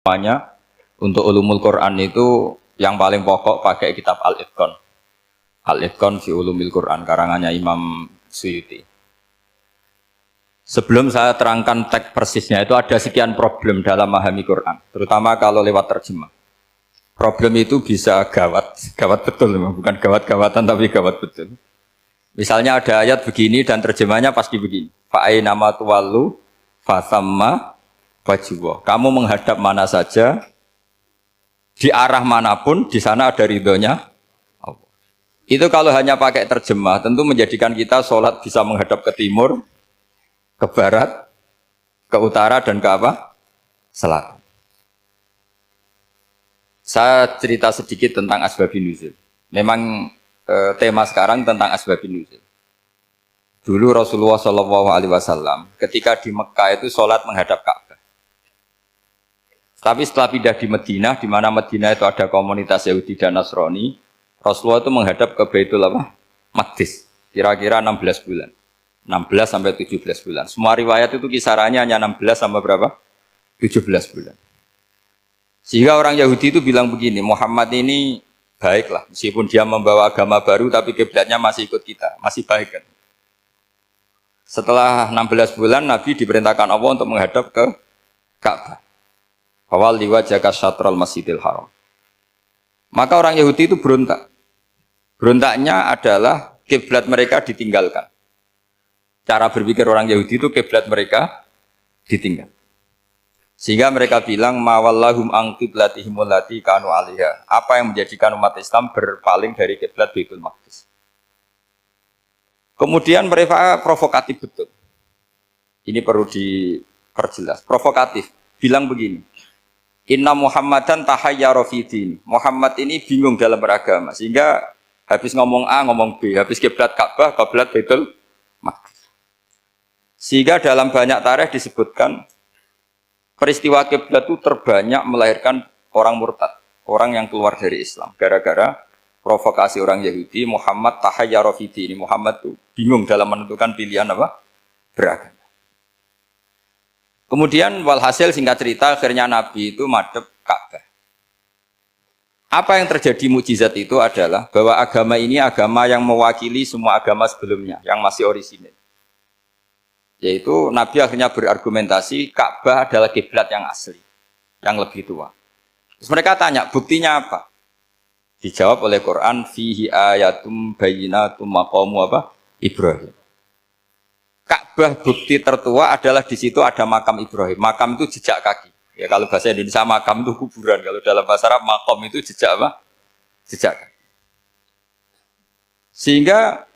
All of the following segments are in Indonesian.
Semuanya untuk ulumul Quran itu yang paling pokok pakai kitab Al-Itqan. Al-Itqan fi ulumil Quran karangannya Imam Suyuti. Sebelum saya terangkan teks persisnya itu ada sekian problem dalam memahami Quran, terutama kalau lewat terjemah. Problem itu bisa gawat, gawat betul, bukan gawat-gawatan tapi gawat betul. Misalnya ada ayat begini dan terjemahnya pasti begini. Fa'ainama tuwallu fasamma wajibah. Kamu menghadap mana saja, di arah manapun, di sana ada ridhonya Allah. Itu kalau hanya pakai terjemah, tentu menjadikan kita sholat bisa menghadap ke timur, ke barat, ke utara, dan ke apa? Selatan. Saya cerita sedikit tentang asbabun nuzul. Memang tema sekarang tentang asbabun nuzul. Dulu Rasulullah SAW ketika di Mekah itu sholat menghadap Ka'bah. Tapi setelah pindah di Madinah, di mana Madinah itu ada komunitas Yahudi dan Nasrani, Rasulullah itu menghadap ke Baitul Maqdis, kira-kira 16 bulan. 16 sampai 17 bulan. Semua riwayat itu kisarannya hanya 16 sampai berapa? 17 bulan. Sehingga orang Yahudi itu bilang begini, Muhammad ini baiklah, meskipun dia membawa agama baru, tapi kiblatnya masih ikut kita, masih baik kan. Setelah 16 bulan, Nabi diperintahkan Allah untuk menghadap ke Ka'bah. Awal liwajaka syatral masjidil haram. Maka orang Yahudi itu berontak. Berontaknya adalah kiblat mereka ditinggalkan. Cara berpikir orang Yahudi itu kiblat mereka ditinggal. Sehingga mereka bilang mawallahum an qiblatihim allati kanu 'alaiha. Apa yang menjadikan umat Islam berpaling dari kiblat Baitul Maqdis. Kemudian mereka provokatif betul. Ini perlu diperjelas. Provokatif. Bilang begini. Inna Muhammadan tahayyara fi din. Muhammad ini bingung dalam beragama. Sehingga habis ngomong A, ngomong B. Habis kiblat Ka'bah, kiblat Baitul Maqdis. Sehingga dalam banyak tarikh disebutkan peristiwa kiblat itu terbanyak melahirkan orang murtad, orang yang keluar dari Islam. Gara-gara provokasi orang Yahudi, Muhammad tahayyara fi din. Muhammad itu bingung dalam menentukan pilihan apa? Beragama. Kemudian walhasil singkat cerita akhirnya Nabi itu madhep Ka'bah. Apa yang terjadi mukjizat itu adalah bahwa agama ini agama yang mewakili semua agama sebelumnya yang masih orisinil. Yaitu Nabi akhirnya berargumentasi Ka'bah adalah kiblat yang asli, yang lebih tua. Terus mereka tanya, buktinya apa? Dijawab oleh Quran, fihi ayatum bayyinatum maqamu apa? Ibrahim. Ka'bah bukti tertua adalah di situ ada makam Ibrahim. Makam itu jejak kaki. Ya kalau bahasa Indonesia makam itu kuburan. Kalau dalam bahasa Arab makom itu jejak apa? Jejak kaki. Sehingga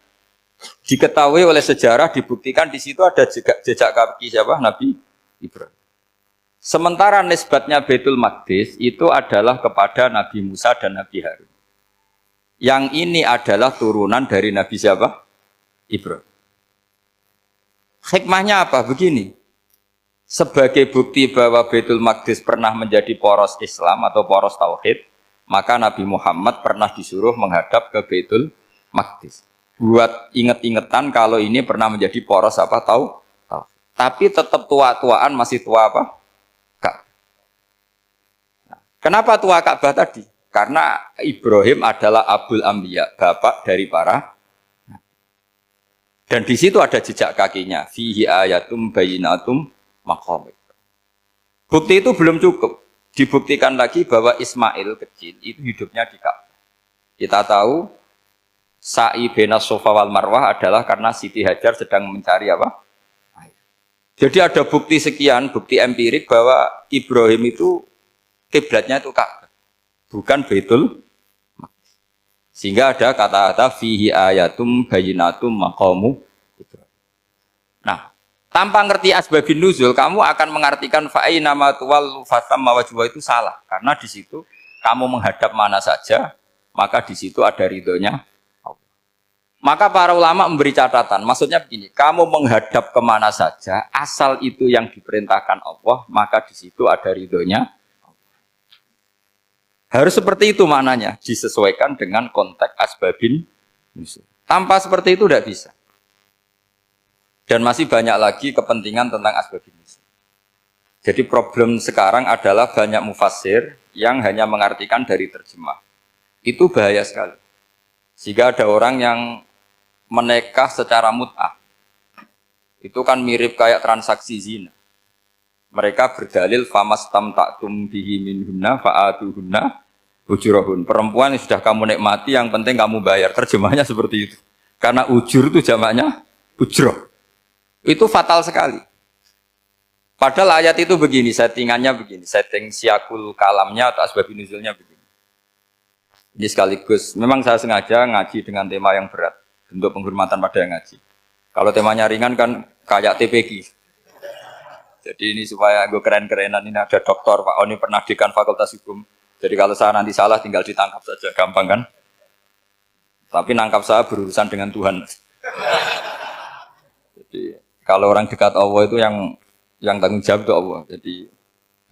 diketahui oleh sejarah dibuktikan di situ ada jejak kaki siapa? Nabi Ibrahim. Sementara nisbatnya Baitul Maqdis itu adalah kepada Nabi Musa dan Nabi Harun. Yang ini adalah turunan dari Nabi siapa? Ibrahim. Hikmahnya apa? Begini, sebagai bukti bahwa Baitul Maqdis pernah menjadi poros Islam atau poros Tauhid, maka Nabi Muhammad pernah disuruh menghadap ke Baitul Maqdis. Buat inget-ingetan kalau ini pernah menjadi poros apa? Tahu? Tapi tetap tua-tuaan masih tua apa? Ka'bah. Nah, kenapa tua Ka'bah tadi? Karena Ibrahim adalah Abul Anbiya, bapak dari para. Dan di situ ada jejak kakinya. Fihi ayatum bayyinatum maqam. Bukti itu belum cukup. Dibuktikan lagi bahwa Ismail kecil itu hidupnya di Ka'bah. Kita tahu sa'i bainas Safa wal Marwah adalah karena Siti Hajar sedang mencari apa? Air. Jadi ada bukti sekian, bukti empirik bahwa Ibrahim itu kiblatnya itu Ka'bah, bukan Baitul. Sehingga ada kata-kata fihi ayatum bayyinatum maqamu. Nah, tanpa ngerti asbabun nuzul, kamu akan mengartikan fa'ainama tuwallu fasamma wajhuhu itu salah. Karena di situ kamu menghadap mana saja, maka di situ ada ridhonya Allah. Maka para ulama memberi catatan, maksudnya begini, kamu menghadap kemana saja, asal itu yang diperintahkan Allah, maka di situ ada ridhonya. Harus seperti itu maknanya, disesuaikan dengan konteks asbabun nuzul. Tanpa seperti itu tidak bisa. Dan masih banyak lagi kepentingan tentang asbabun nuzul. Jadi problem sekarang adalah banyak mufassir yang hanya mengartikan dari terjemah. Itu bahaya sekali. Sehingga ada orang yang menikah secara mut'ah. Itu kan mirip kayak transaksi zina. Mereka berdalil famastam ta'tum bihi minhunna fa'atuhunna ujurahun. Perempuan yang sudah kamu nikmati yang penting kamu bayar. Terjemahnya seperti itu. Karena ujur itu jamaknya ujroh. Itu fatal sekali. Padahal ayat itu begini, settingannya begini. Setting siakul kalamnya atau asbabun nuzulnya begini. Ini sekaligus, memang saya sengaja ngaji dengan tema yang berat. Bentuk penghormatan pada yang ngaji. Kalau temanya ringan kan kayak TPG. Jadi ini supaya gue keren-kerenan, ini ada doktor Pak Oni pernah dekan Fakultas Hukum. Jadi kalau saya nanti salah tinggal ditangkap saja, gampang kan? Tapi nangkap saya berurusan dengan Tuhan. Jadi kalau orang dekat Allah itu yang tanggung jawab itu Allah. Jadi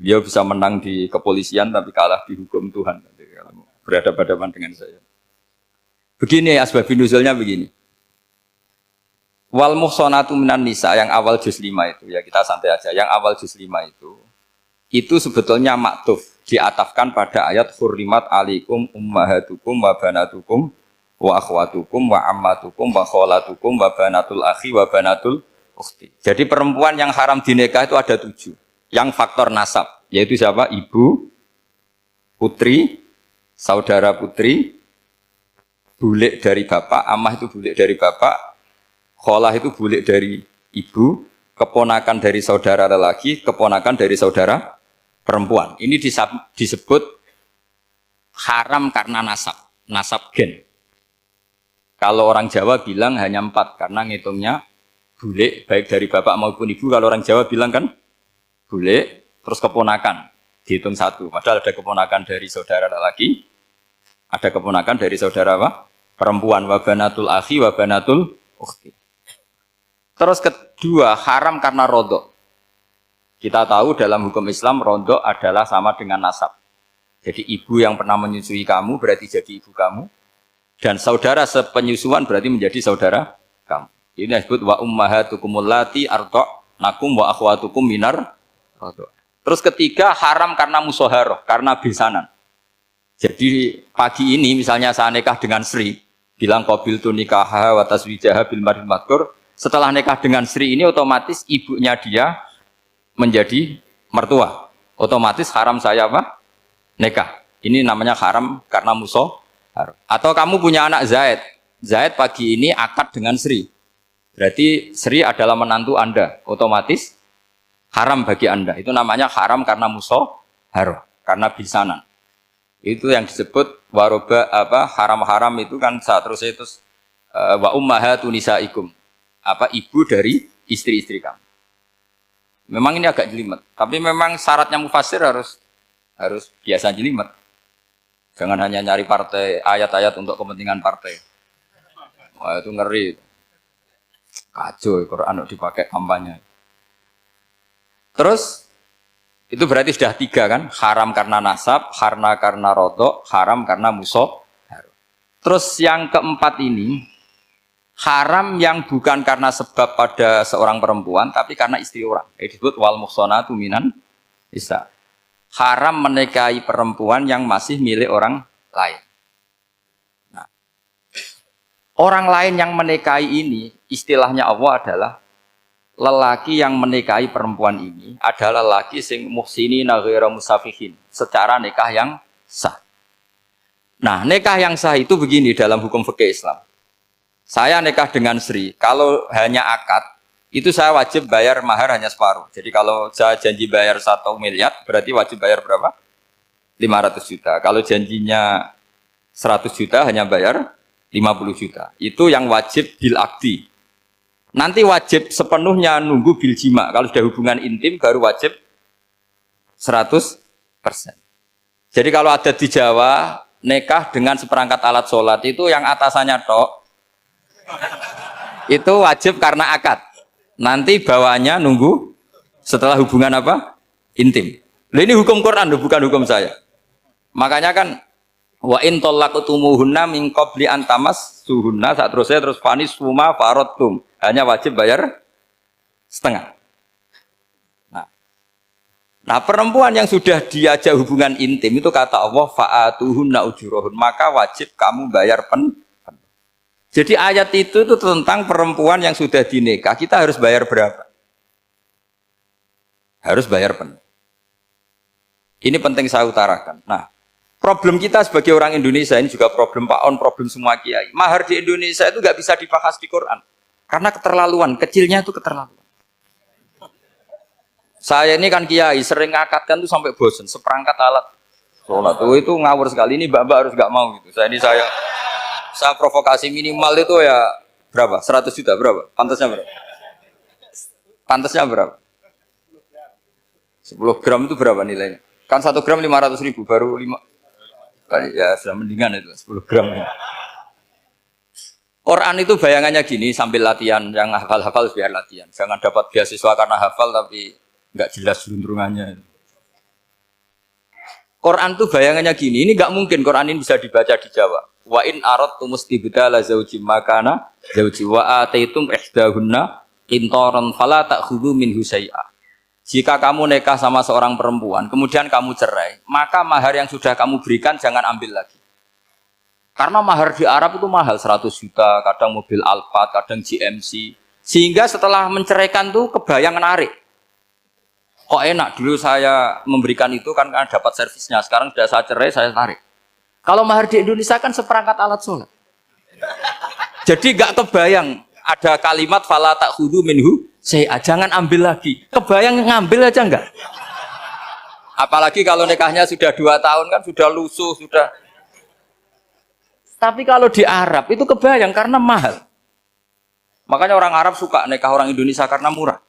dia bisa menang di kepolisian tapi kalah di hukum Tuhan. Jadi kalau berhadapan-hadapan dengan saya. Begini asbabun nuzulnya begini. Wal muhsanatu minan nisa yang awal juz 5 itu ya kita santai aja. Yang awal juz 5 itu sebetulnya maktuf diatafkan pada ayat hurrimat alaikum ummahatukum wa banatukum wa akhwatukum wa ammatukum wa kholatukum wa banatul akhi wa banatul ukhti. Jadi perempuan yang haram dinikah itu ada 7. Yang faktor nasab yaitu siapa? Ibu, putri, saudara putri, bulik dari bapak, amah itu bulik dari bapak, kholah itu bulik dari ibu, keponakan dari saudara lelaki, keponakan dari saudara perempuan. Ini disebut haram karena nasab gen. Kalau orang Jawa bilang hanya 4 karena ngitungnya bulik baik dari bapak maupun ibu. Kalau orang Jawa bilang kan bulik terus keponakan dihitung 1. Padahal ada keponakan dari saudara lelaki, ada keponakan dari saudara apa? Perempuan. Wa banatul akhi wa banatul ukhti. Terus kedua, haram karena rodok. Kita tahu dalam hukum Islam, rodok adalah sama dengan nasab. Jadi ibu yang pernah menyusui kamu berarti jadi ibu kamu. Dan saudara sepenyusuan berarti menjadi saudara kamu. Ini disebut wa ummahatukumul lati arda'nakum wa akhwatukum minar rodok. Terus ketiga, haram karena musoharoh, karena besanan. Jadi pagi ini misalnya saya nikah dengan Sri, bilang qabiltu nikaha wa taswijaha bil marhil madkur. Setelah nikah dengan Sri ini otomatis ibunya dia menjadi mertua. Otomatis haram saya apa? Nikah. Ini namanya haram karena musoharoh. Atau kamu punya anak Zaid. Zaid pagi ini akad dengan Sri. Berarti Sri adalah menantu Anda. Otomatis haram bagi Anda. Itu namanya haram karena musoharoh. Karena bisanan. Itu yang disebut waroba apa haram-haram itu kan saat terus itu wa ummahatun nisaikum. Apa ibu dari istri-istri kamu. Memang ini agak jelimet, tapi memang syaratnya mufassir harus biasa jelimet. Jangan hanya nyari partai ayat-ayat untuk kepentingan partai. Wah itu ngeri. Kacau Quran dipakai kampanye. Terus itu berarti sudah 3 kan? Haram karena nasab, karena rodok, haram karena musoh. Terus yang keempat ini haram yang bukan karena sebab pada seorang perempuan, tapi karena istri orang. Itu disebut wal muhsanatu minan nisa. Haram menikahi perempuan yang masih milik orang lain. Nah, orang lain yang menikahi ini, istilahnya Allah adalah lelaki yang menikahi perempuan ini adalah lelaki sing muhsinina ghairu musafihin, secara nikah yang sah. Nah, nikah yang sah itu begini dalam hukum fikih Islam. Saya nikah dengan Sri, kalau hanya akad, itu saya wajib bayar mahar hanya separuh. Jadi kalau saya janji bayar 1 miliar, berarti wajib bayar berapa? 500 juta. Kalau janjinya 100 juta, hanya bayar 50 juta. Itu yang wajib bil akdi. Nanti wajib sepenuhnya nunggu bil jima. Kalau sudah hubungan intim, baru wajib 100%. Jadi kalau ada di Jawa, nikah dengan seperangkat alat sholat, itu yang atasannya tok, itu wajib karena akad. Nanti bawahnya nunggu setelah hubungan apa? Intim. Ini hukum Quran, bukan hukum saya. Makanya kan wa in talaqtumuhunna min qabli an tamassuhunna, saat terus fanis suma faradtum. Hanya wajib bayar setengah. Nah, Nah, perempuan yang sudah diajak hubungan intim itu kata Allah fa'atuhunna ujurahun, maka wajib kamu bayar Jadi ayat itu tentang perempuan yang sudah dinikah, kita harus bayar berapa? Harus bayar penuh. Ini penting saya utarakan. Nah, problem kita sebagai orang Indonesia ini juga problem Pak On, problem semua kiai. Mahar di Indonesia itu nggak bisa dibahas di Quran karena keterlaluan, kecilnya itu keterlaluan. Saya ini kan kiai, sering ngakatkan tuh sampai bosen, seperangkat alat sholat. Oh, itu ngawur sekali, ini mbak-mbak harus nggak mau gitu. Saya provokasi minimal itu ya berapa? 100 juta berapa? Pantasnya berapa? Pantasnya berapa? 10 gram itu berapa nilainya? Kan 1 gram 500.000, baru 5. Ya sudah mendingan itu 10 gram. Quran itu bayangannya gini, sambil latihan, yang hafal-hafal biar latihan. Jangan dapat beasiswa karena hafal tapi nggak jelas lunturungannya. Quran tuh bayangannya gini, ini nggak mungkin Quran ini bisa dibaca di Jawa. Wa in aradtum istibdala zawjin makana zawji wa ataitum ihdahunna qintaran fala ta'khudhu minhu syai'a. Jika kamu nikah sama seorang perempuan, kemudian kamu cerai, maka mahar yang sudah kamu berikan jangan ambil lagi. Karena mahar di Arab itu mahal, 100 juta, kadang mobil Alphard, kadang GMC. Sehingga setelah menceraikan tuh kebayang menarik. Kok enak, dulu saya memberikan itu kan karena dapat servisnya, sekarang sudah saya cerai, saya tarik. Kalau mahar di Indonesia kan seperangkat alat sholat. Jadi gak kebayang ada kalimat fala ta'khudhu minhu syai'a, jangan ambil lagi. Kebayang ngambil aja enggak? Apalagi kalau nikahnya sudah 2 tahun kan sudah lusuh, sudah. Tapi kalau di Arab itu kebayang karena mahal. Makanya orang Arab suka nikah orang Indonesia karena murah.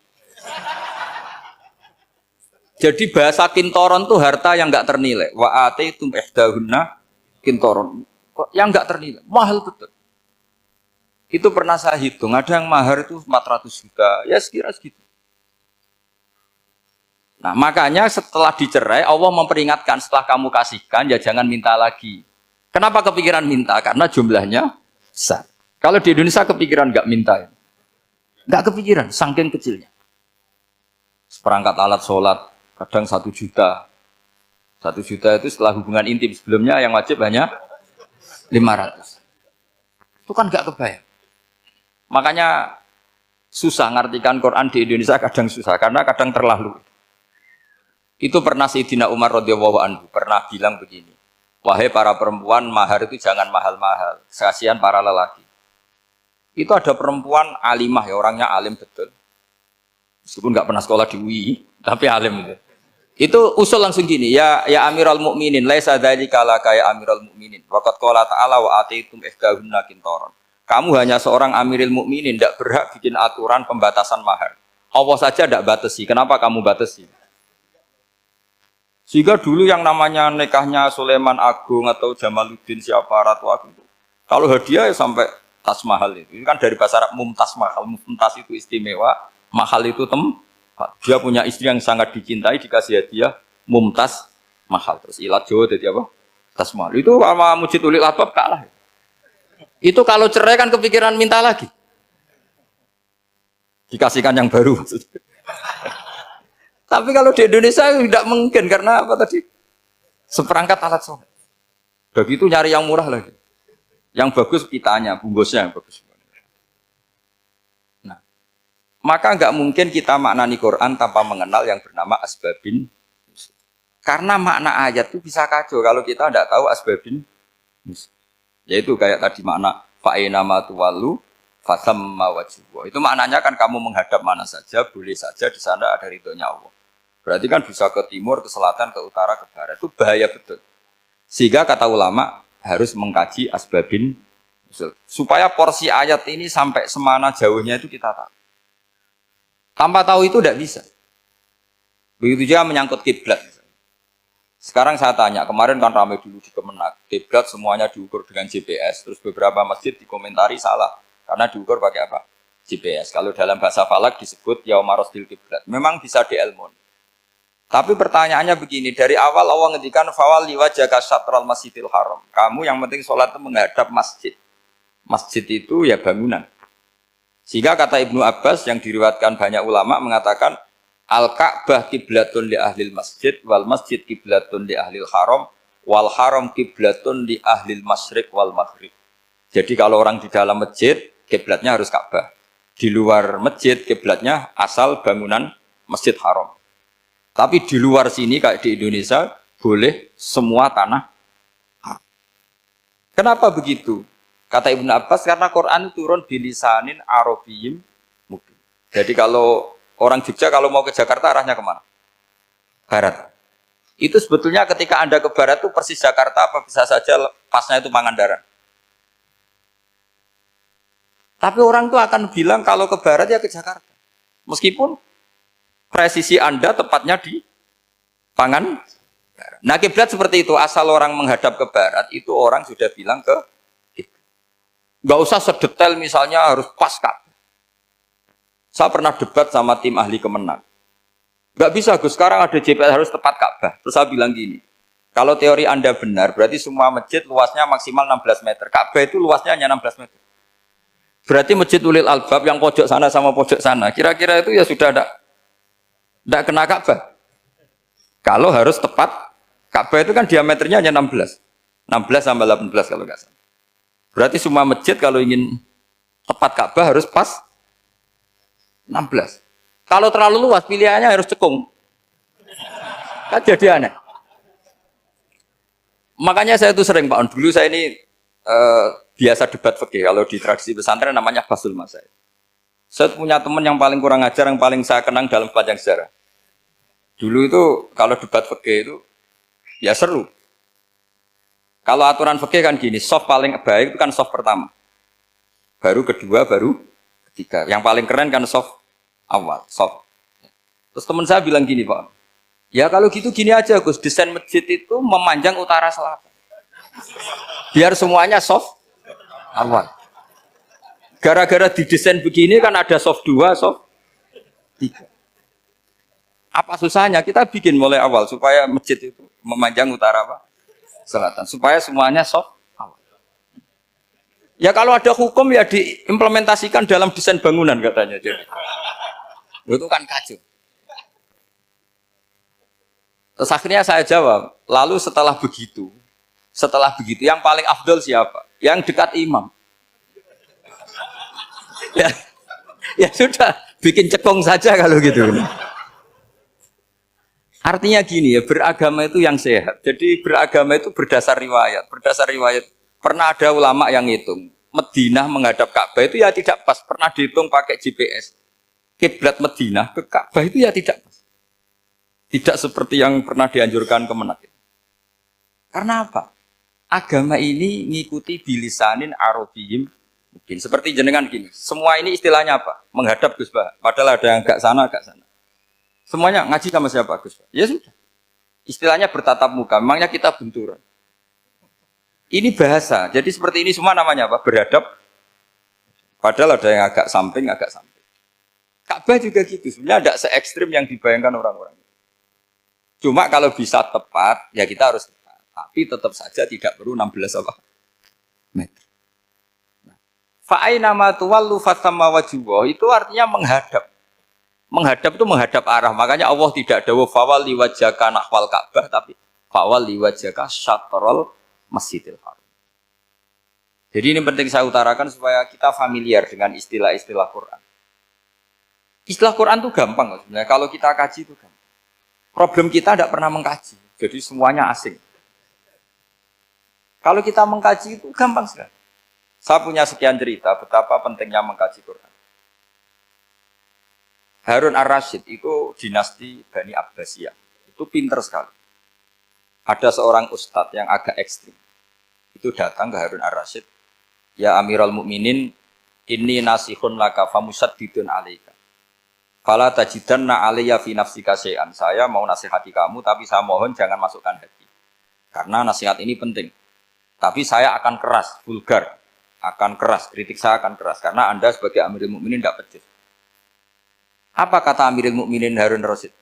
Jadi bahasa kintoron tuh harta yang enggak ternilai. Wa ataitum ihdahunna kintoron. Yang enggak ternilai, mahal betul. Itu pernah saya hitung, ada yang mahar itu 400 juta, ya sekira segitu. Nah, makanya setelah dicerai, Allah memperingatkan setelah kamu kasihkan, ya jangan minta lagi. Kenapa kepikiran minta? Karena jumlahnya besar. Kalau di Indonesia kepikiran nggak minta, nggak kepikiran, saking kecilnya. Seperangkat alat sholat, kadang 1 juta. 1 juta itu setelah hubungan intim, sebelumnya yang wajib hanya 500. Itu kan nggak kebayang. Makanya susah ngartikan Quran di Indonesia, kadang susah karena kadang terlalu. Itu pernah Sayyidina Umar radhiyallahu anhu pernah bilang begini, wahai para perempuan, mahar itu jangan mahal-mahal, kasihan para lelaki. Itu ada perempuan alimah ya, orangnya alim betul, meskipun nggak pernah sekolah di UI, tapi alim itu. Itu usul langsung gini, ya Amirul Mukminin, laisa dzalika laka ya Amirul Mukminin. Waqad qala ta'ala wa ataitum ihdahunna qintaran. Kamu hanya seorang Amirul Mukminin, tidak berhak bikin aturan pembatasan mahar. Allah saja tidak batasi, kenapa kamu batasi? Sehingga dulu yang namanya nikahnya Sulaiman Agung atau Jamaluddin siapa Ratu Agung, kalau hadiah ya sampai tas mahal itu. Ini kan dari bahasa Arab mumtaz mahal, mumtaz itu istimewa, mahal itu dia punya istri yang sangat dicintai, dikasih hadiah mumtaz mahal. Terus ilat Jawa jadi apa? Tas mahal. Itu sama Mujid Ulil Albab kalah. Itu kalau cerai kan kepikiran minta lagi. Dikasihkan yang baru maksudnya. Tapi kalau di Indonesia tidak mungkin karena apa tadi? Seperangkat alat sholat. Begitu nyari yang murah lagi. Yang bagus kitanya, bungkusnya yang bagus. Nah, maka nggak mungkin kita maknani Quran tanpa mengenal yang bernama asbabin. Karena makna ayat itu bisa kacau kalau kita tidak tahu asbabin. Yaitu kayak tadi makna fa'ina ma tuwallu fasamma wajhu. Itu maknanya kan kamu menghadap mana saja, boleh saja di sana ada ridhonya Allah. Berarti kan bisa ke timur, ke selatan, ke utara, ke barat. Itu bahaya betul. Sehingga kata ulama harus mengkaji asbabin supaya porsi ayat ini sampai semana jauhnya itu kita tahu. Tanpa tahu itu tidak bisa. Begitu juga menyangkut kiblat. Sekarang saya tanya, kemarin kan ramai dulu di Kemenak, kiblat semuanya diukur dengan GPS, terus beberapa masjid dikomentari salah, karena diukur pakai apa? GPS. Kalau dalam bahasa falak disebut yaumarosdil kiblat. Memang bisa diilmun. Tapi pertanyaannya begini, dari awal Allah ngendikan fawalli wajhaka syatral masjidil haram. Kamu yang penting sholat itu menghadap masjid. Masjid itu ya bangunan. Sehingga kata Ibnu Abbas yang diriwayatkan banyak ulama mengatakan Al-Ka'bah kiblatun li ahlil masjid wal masjid kiblatun li ahlil haram wal haram kiblatun li ahlil masyriq wal maghrib. Jadi kalau orang di dalam masjid, kiblatnya harus Ka'bah. Di luar masjid, kiblatnya asal bangunan Masjid Haram. Tapi di luar sini kayak di Indonesia boleh semua tanah. Kenapa begitu? Kata Ibnu Abbas karena Quran turun bilisanin Arabiyyim mubin. Jadi kalau orang Jogja kalau mau ke Jakarta arahnya kemana? Barat. Itu sebetulnya ketika Anda ke barat itu persis Jakarta apa bisa saja pasnya itu Pangandaran. Tapi orang itu akan bilang kalau ke barat ya ke Jakarta. Meskipun presisi Anda tepatnya di Pangandaran. Nah kiblat seperti itu, asal orang menghadap ke barat, itu orang sudah bilang ke kiblat. Nggak usah sedetail misalnya harus pas Ka'bah. Saya pernah debat sama tim ahli Kemenang. Nggak bisa Gus, sekarang ada GPS harus tepat Ka'bah. Terus saya bilang gini, kalau teori Anda benar, berarti semua masjid luasnya maksimal 16 meter. Ka'bah itu luasnya hanya 16 meter. Berarti Masjid Ulil Albab yang pojok sana sama pojok sana, kira-kira itu ya sudah tidak kena Ka'bah. Kalau harus tepat, Ka'bah itu kan diameternya hanya 16. 16 sampai 18 kalau nggak salah. Berarti semua masjid kalau ingin tepat Ka'bah harus pas 16. Kalau terlalu luas, pilihannya harus cekung. Kan jadi aneh. Makanya saya itu sering, Pak On, dulu saya ini biasa debat fikih. Kalau di tradisi pesantren namanya Basul Masail. Saya punya teman yang paling kurang ajar, yang paling saya kenang dalam sepanjang sejarah. Dulu itu kalau debat fikih itu ya seru. Kalau aturan fikih kan gini, soft paling baik itu kan soft pertama. Baru kedua, baru ketiga. Yang paling keren kan soft awal, soft. Terus teman saya bilang gini, Pak. Ya kalau gitu gini aja Gus, desain masjid itu memanjang utara selatan. Biar semuanya soft awal. Gara-gara didesain begini kan ada soft 2, soft 3. Apa susahnya? Kita bikin mulai awal supaya masjid itu memanjang utara apa? Selatan. Supaya semuanya soft awal. Ya kalau ada hukum ya diimplementasikan dalam desain bangunan katanya. Jadi. Itu kan kacau. Terus akhirnya saya jawab, lalu setelah begitu yang paling afdol siapa? Yang dekat imam. Ya sudah, bikin cekong saja kalau gitu. Artinya gini ya, beragama itu yang sehat. Jadi beragama itu berdasar riwayat. Berdasar riwayat, pernah ada ulama yang ngitung. Madinah menghadap Ka'bah itu ya tidak pas. Pernah dihitung pakai GPS. Kiblat Madinah ke Ka'bah itu ya tidak pas. Tidak seperti yang pernah dianjurkan Kemenak. Karena apa? Agama ini ngikuti bilisanin Arabiyyim mungkin. Seperti jenengan gini. Semua ini istilahnya apa? Menghadap Gus Bah. Padahal ada yang agak sana, agak sana. Semuanya ngaji sama siapa Gus Bah? Ya sudah. Istilahnya bertatap muka. Memangnya kita benturan. Ini bahasa. Jadi seperti ini semua namanya apa? Beradab. Padahal ada yang agak samping, agak samping. Ka'bah juga gitu. Sebenarnya tidak se-ekstrim yang dibayangkan orang-orang. Cuma kalau bisa tepat, ya kita harus tepat. Tapi tetap saja tidak perlu 16 apa? Meter. Fa'aina ma tuwallu fathamma wajhullah itu artinya menghadap. Menghadap itu menghadap arah. Makanya Allah tidak dawuh fawalli wajhaka nahwal Ka'bah tapi fawalli wajhaka syatrul Masjidil Haram. Jadi ini penting saya utarakan supaya kita familiar dengan istilah-istilah Quran. Istilah Quran itu gampang sebenarnya. Kalau kita kaji itu gampang. Problem kita tidak pernah mengkaji. Jadi semuanya asing. Kalau kita mengkaji itu gampang sekali. Saya punya sekian cerita betapa pentingnya mengkaji Quran. Harun Ar-Rasyid itu dinasti Bani Abbasiyah. Itu pinter sekali. Ada seorang ustadz yang agak ekstrim. Itu datang ke Harun Ar-Rasyid. Ya Amirul Mukminin, inni nasihun laka famusaddidun alaika. Fala tajidanna alayya fi nafsika syai'an. Saya mau nasihati kamu tapi saya mohon jangan masukkan hati. Karena nasihat ini penting. Tapi saya akan keras, vulgar. Akan keras, kritik saya akan keras. Karena Anda sebagai Amirul Mukminin tidak pecus. Apa kata Amirul Mukminin Harun Ar-Rasyid?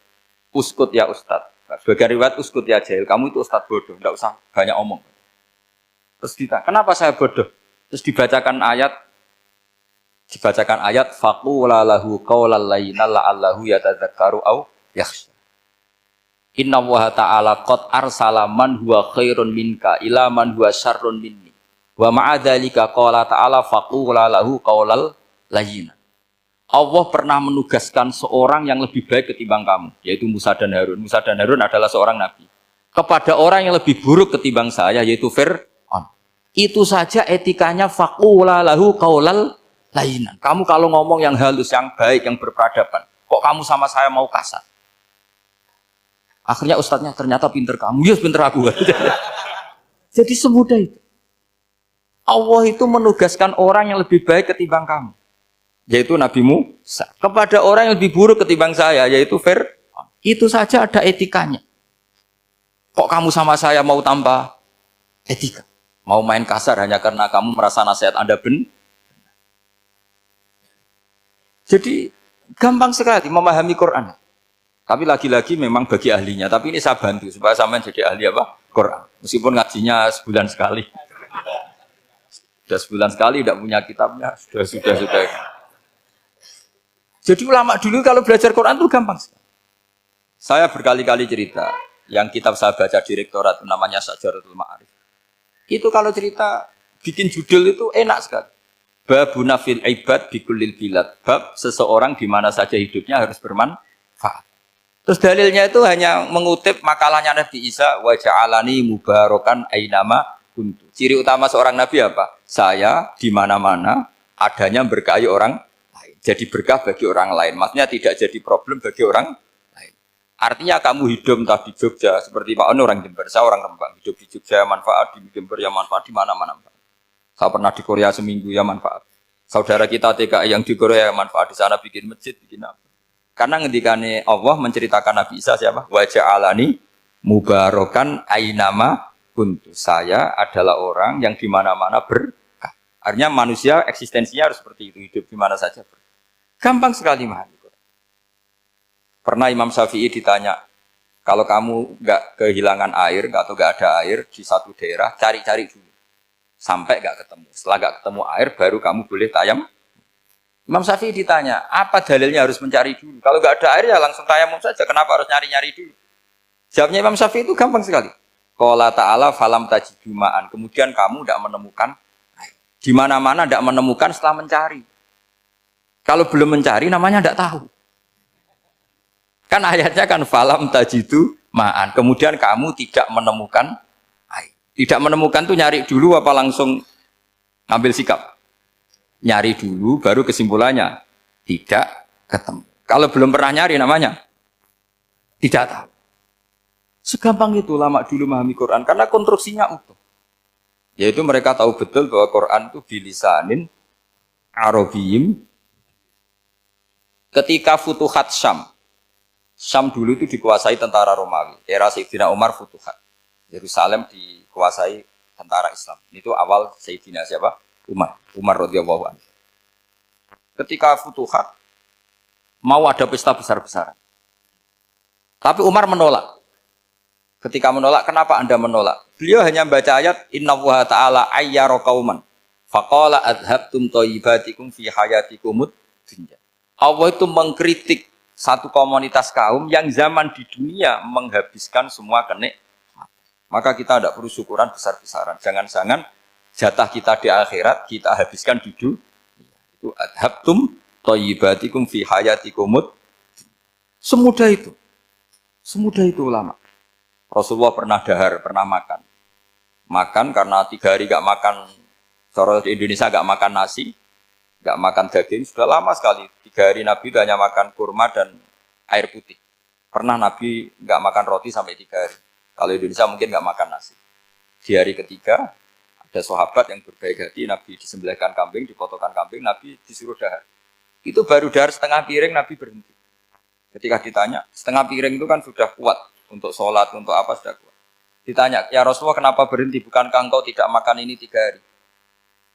Uskut ya Ustadz. Sebagai riwayat uskut ya jahil. Kamu itu Ustadz bodoh, tidak usah banyak omong. Terus kita, kenapa saya bodoh? Terus dibacakan ayat faqula lahu qaulal layyina la'allahu yatadzakkaru au yakhsha. Inna wa ta'ala qad arsala man huwa khairun minka ila man huwa syarrun minni. Wa ma'a dzalika qala ta'ala faqula lahu qaulal layyin. Allah pernah menugaskan seorang yang lebih baik ketimbang kamu, yaitu Musa dan Harun. Musa dan Harun adalah seorang nabi. Kepada orang yang lebih buruk ketimbang saya, yaitu Fir'aun. Itu saja etikanya faqula lahu qaulal layyin. Kamu kalau ngomong yang halus, yang baik, yang berperadaban, kok kamu sama saya mau kasar? Akhirnya ustadznya ternyata pinter kamu, ya pinter aku. Jadi semudah itu. Allah itu menugaskan orang yang lebih baik ketimbang kamu, yaitu Nabi Musa. Kepada orang yang lebih buruk ketimbang saya, yaitu Fir'aun. Itu saja ada etikanya. Kok kamu sama saya mau tambah etika? Mau main kasar hanya karena kamu merasa nasihat Anda benar? Jadi gampang sekali memahami Quran. Tapi lagi-lagi memang bagi ahlinya. Tapi ini saya bantu supaya sampean jadi ahli apa? Quran. Meskipun ngajinya sebulan sekali. Sudah sebulan sekali tidak punya kitabnya. Sudah. Jadi ulama dulu kalau belajar Quran itu gampang sekali. Saya berkali-kali cerita. Yang kitab saya baca di rektorat namanya Syajaratul Ma'arif. Itu kalau cerita bikin judul itu enak sekali. Babuna fil ibad bikulil bilad. Bab seseorang di mana saja hidupnya harus bermanfaat. Terus dalilnya itu hanya mengutip makalahnya Nabi Isa, wa ja'alani mubarakan ainama kuntu. Ciri utama seorang nabi apa? Saya di mana-mana adanya berkahi orang lain. Jadi berkah bagi orang lain. Maksudnya tidak jadi problem bagi orang lain. Artinya kamu hidup entah di Jogja seperti Pak Ono orang Jember, saya orang Rembang. Hidup di Jogja manfaat, di Jember ya manfaat, di mana-mana. Saya pernah di Korea seminggu ya manfaat. Saudara kita TKI yang di Korea ya manfaat, di sana bikin masjid, bikin apa. Karena ngendikane Allah menceritakan Nabi Isa siapa? Wa ja'alani mubarakan ainama kuntu. Saya adalah orang yang di mana-mana berkah. Artinya manusia eksistensinya harus seperti itu, hidup di mana saja. Gampang sekali memahami. Pernah Imam Syafi'i ditanya, kalau kamu nggak kehilangan air atau nggak ada air di satu daerah, cari-cari dulu sampai nggak ketemu. Setelah nggak ketemu air, baru kamu boleh tayam. Imam Syafi'i ditanya, apa dalilnya harus mencari dulu? Kalau nggak ada air ya langsung tayamum saja. Kenapa harus nyari-nyari dulu? Jawabnya Imam Syafi'i itu gampang sekali. Qala ta'ala falam tajidu ma'an. Kemudian kamu tidak menemukan air. Di mana-mana tidak menemukan setelah mencari. Kalau belum mencari namanya tidak tahu. Kan ayatnya kan falam tajidu ma'an. Kemudian kamu tidak menemukan air. Tidak menemukan tuh nyari dulu apa langsung ambil sikap? Nyari dulu, baru kesimpulannya tidak ketemu. Kalau belum pernah nyari namanya tidak tahu. Segampang itu ulama dulu memahami Quran karena konstruksinya utuh. Yaitu mereka tahu betul bahwa Quran itu bilisanin Arabiyim. Ketika Futuhat Syam, Syam dulu itu dikuasai tentara Romawi. Era Sayyidina Umar Futuhat. Yerusalem dikuasai tentara Islam. Itu awal Sayyidina siapa? Umar radhiyallahu anhu. Ketika Futuhat mau ada pesta besar-besaran. Tapi Umar menolak. Ketika menolak, kenapa Anda menolak? Beliau hanya membaca ayat innallaha ta'ala ayyara qauman faqala adhabtum thayyibatikum fi hayatikumud dunya. Allah itu mengkritik satu komunitas kaum yang zaman di dunia menghabiskan semua kenikmatan. Maka kita tidak perlu syukuran besar-besaran. Jangan-jangan jatah kita di akhirat kita habiskan di dunia. Itu adhabtum thayyibatikum fi hayatikumud. Semudah itu. Semudah itu ulama. Rasulullah pernah dahar, pernah makan. Makan karena 3 hari gak makan, cara di Indonesia gak makan nasi, gak makan daging, sudah lama sekali. 3 hari Nabi itu hanya makan kurma dan air putih. Pernah Nabi gak makan roti sampai 3 hari. Kalau Indonesia mungkin gak makan nasi. Di hari ketiga, ada sahabat yang berbaik hati, Nabi disembelihkan kambing, dipotongkan kambing, Nabi disuruh dahar. Itu baru dahar setengah piring, Nabi berhenti. Ketika ditanya, setengah piring itu kan sudah kuat. Untuk sholat, untuk apa sudah kuat. Ditanya, ya Rasulullah kenapa berhenti? Bukankah engkau tidak makan ini 3 hari?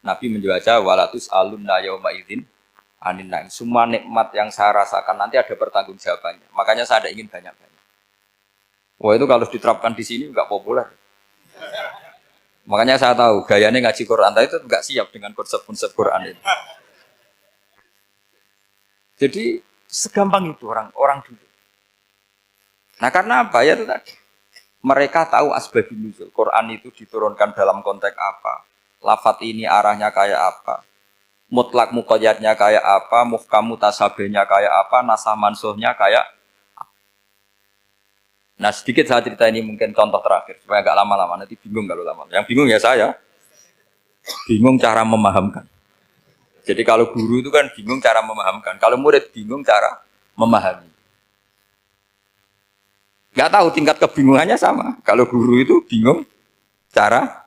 Nabi menjawab, walatus alunna yauma idzin anin naim. Semua nikmat yang saya rasakan nanti ada pertanggungjawabannya. Makanya saya tidak ingin banyak-banyak. Wah itu kalau diterapkan di sini nggak populer. Makanya saya tahu gayanya ngaji Quran itu nggak siap dengan konsep-konsep Quran itu. Jadi segampang itu orang dulu. Nah karena apa ya itu tadi. Mereka tahu asbabun nuzul. Quran itu diturunkan dalam konteks apa. Lafat ini arahnya kayak apa. Mutlak muqayyadnya kayak apa. Muhkam mutasabihnya kayak apa. Nasah mansuhnya kayak. Nah sedikit saya cerita ini mungkin contoh terakhir. Supaya agak lama-lama. Nanti bingung kalau lama. Yang bingung ya saya. Bingung cara memahamkan. Jadi kalau guru itu kan bingung cara memahamkan. Kalau murid bingung cara memahami. Nggak tahu tingkat kebingungannya sama. Kalau guru itu bingung cara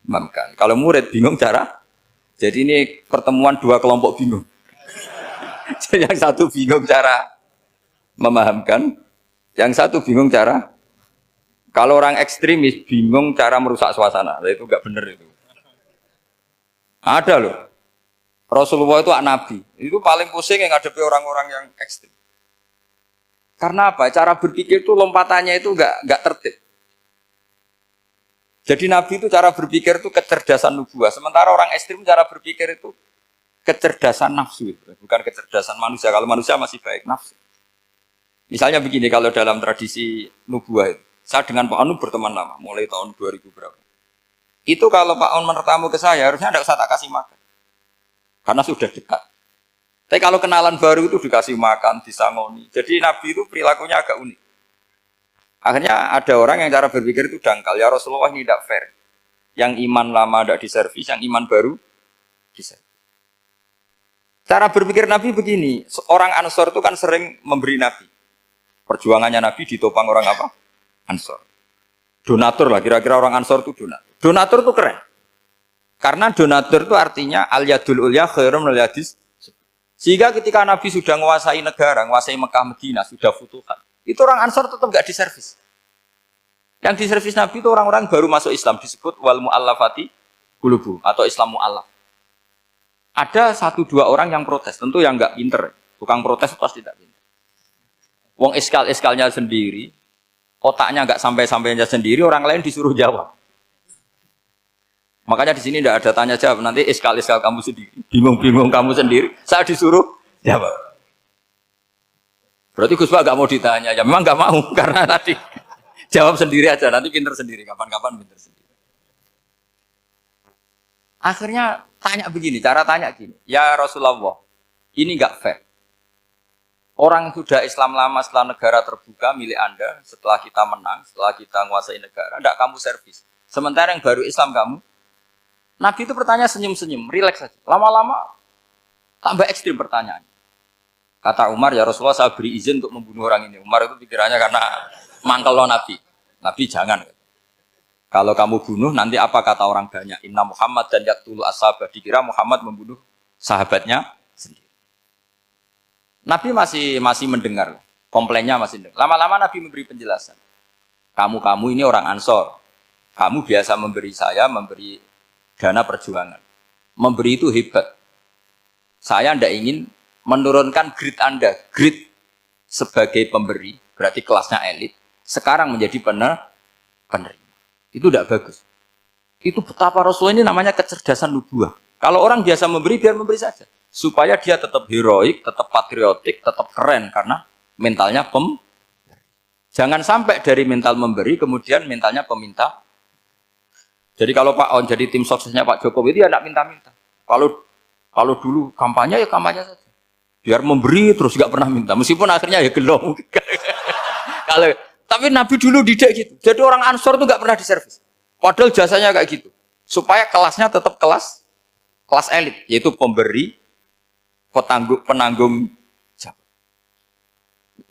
memahamkan. Kalau murid bingung cara. Jadi ini pertemuan dua kelompok bingung. Jadi yang satu bingung cara memahamkan. Yang satu bingung cara. Kalau orang ekstremis bingung cara merusak suasana. Itu nggak benar itu. Ada loh. Rasulullah itu nabi. Itu paling pusing yang ngadepi orang-orang yang ekstrem. Karena apa? Cara berpikir itu lompatannya itu nggak tertib. Jadi Nabi itu cara berpikir itu kecerdasan nubuah. Sementara orang ekstrim cara berpikir itu kecerdasan nafsu. Bukan kecerdasan manusia. Kalau manusia masih baik nafsu. Misalnya begini, kalau dalam tradisi nubuah itu. Saya dengan Pak Anu berteman lama. Mulai tahun 2000 berapa. Itu kalau Pak Anu bertamu ke saya, harusnya tidak usah tak kasih makan. Karena sudah dekat. Tapi kalau kenalan baru itu dikasih makan, disangoni. Jadi Nabi itu perilakunya agak unik. Akhirnya ada orang yang cara berpikir itu dangkal. Ya Rasulullah ini tidak fair. Yang iman lama tidak diservis, yang iman baru diservis. Cara berpikir Nabi begini. Orang Ansor itu kan sering memberi Nabi. Perjuangannya Nabi ditopang orang apa? Ansor. Donatur lah, kira-kira orang Ansor itu donatur. Donatur itu keren. Karena donatur itu artinya al-yadul ulya khairum minal yadis. Sehingga ketika Nabi sudah menguasai negara, menguasai Mekah Medina, sudah futuhat, itu orang Ansor tetap nggak diservis. Yang diservis Nabi itu orang-orang baru masuk Islam, disebut wal mu'allafati qulubuhum atau Islam mu'allaf. Ada 1-2 orang yang protes, tentu yang nggak pinter. Tukang protes pasti tidak pinter. Wong iskal-iskalnya sendiri, otaknya nggak sampai-sampainya sendiri, orang lain disuruh jawab. Makanya di sini tidak ada tanya jawab. Nanti iskal-iskal kamu sendiri, bingung-bingung kamu sendiri, saya disuruh jawab. Berarti Gus Pak nggak mau ditanya, ya memang nggak mau karena tadi jawab sendiri aja. Nanti pinter sendiri, kapan-kapan pinter sendiri. Akhirnya tanya begini, cara tanya gini, ya Rasulullah, ini nggak fair. Orang sudah Islam lama setelah negara terbuka milik Anda, setelah kita menang, setelah kita menguasai negara, tidak kamu servis. Sementara yang baru Islam kamu. Nabi itu bertanya senyum-senyum, rileks saja. Lama-lama tambah ekstrim pertanyaan. Kata Umar, ya Rasulullah saya beri izin untuk membunuh orang ini. Umar itu pikirannya karena mangkel lo Nabi. Nabi jangan. Kalau kamu bunuh, nanti apa kata orang banyak? Inna Muhammad dan yaktulu ashabah. Dikira Muhammad membunuh sahabatnya sendiri. Nabi masih mendengar. Komplainnya masih mendengar. Lama-lama Nabi memberi penjelasan. Kamu ini orang Ansor. Kamu biasa memberi saya, memberi dana perjuangan. Memberi itu hebat. Saya tidak ingin menurunkan grade Anda. Grade sebagai pemberi, berarti kelasnya elit. Sekarang menjadi penerima. Itu tidak bagus. Itu betapa Rasulullah ini namanya kecerdasan nubuah. Kalau orang biasa memberi, biar memberi saja. Supaya dia tetap heroik, tetap patriotik, tetap keren. Karena mentalnya Jangan sampai dari mental memberi, kemudian mentalnya peminta. Jadi kalau Pak On jadi tim suksesnya Pak Jokowi itu ya tidak minta-minta. Kalau dulu kampanye ya kampanye saja. Biar memberi terus nggak pernah minta. Meskipun akhirnya ya gelong. Tapi Nabi dulu tidak gitu. Jadi orang Ansor itu nggak pernah diservis. Padahal jasanya kayak gitu. Supaya kelasnya tetap kelas elit. Yaitu pemberi, penanggung jawab.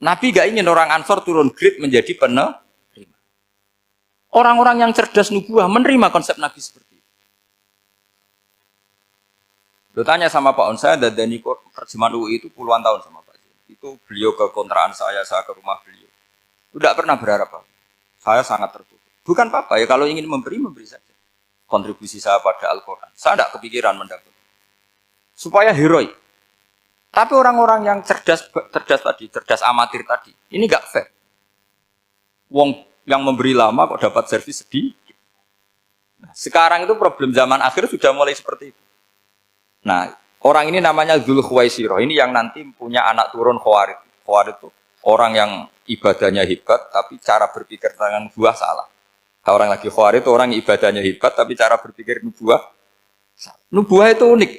Nabi nggak ingin orang Ansor turun grade menjadi penerima. Orang-orang yang cerdas nubuah menerima konsep Nabi seperti itu. Lo tanya sama Pak On, saya dadani terjemahan UI itu puluhan tahun sama Pak. Itu beliau ke kontrakan saya ke rumah beliau. Tidak pernah berharap apa. Saya sangat tertutup. Bukan apa-apa ya, kalau ingin memberi saja. Kontribusi saya pada Al-Quran. Saya tidak kepikiran mendapat. Supaya heroik. Tapi orang-orang yang cerdas amatir tadi, ini nggak fair. Wong yang memberi lama kok dapat servis sedikit. Nah, sekarang itu problem zaman akhir sudah mulai seperti itu. Nah, orang ini namanya Dzul Khuwaisirah. Ini yang nanti punya anak turun Khawarid. Khawarid itu orang yang ibadahnya hebat, tapi cara berpikir tentang nubuah salah. Kalau orang lagi khawarij itu orang ibadahnya hebat, tapi cara berpikir nubuah salah. Nubuah itu unik.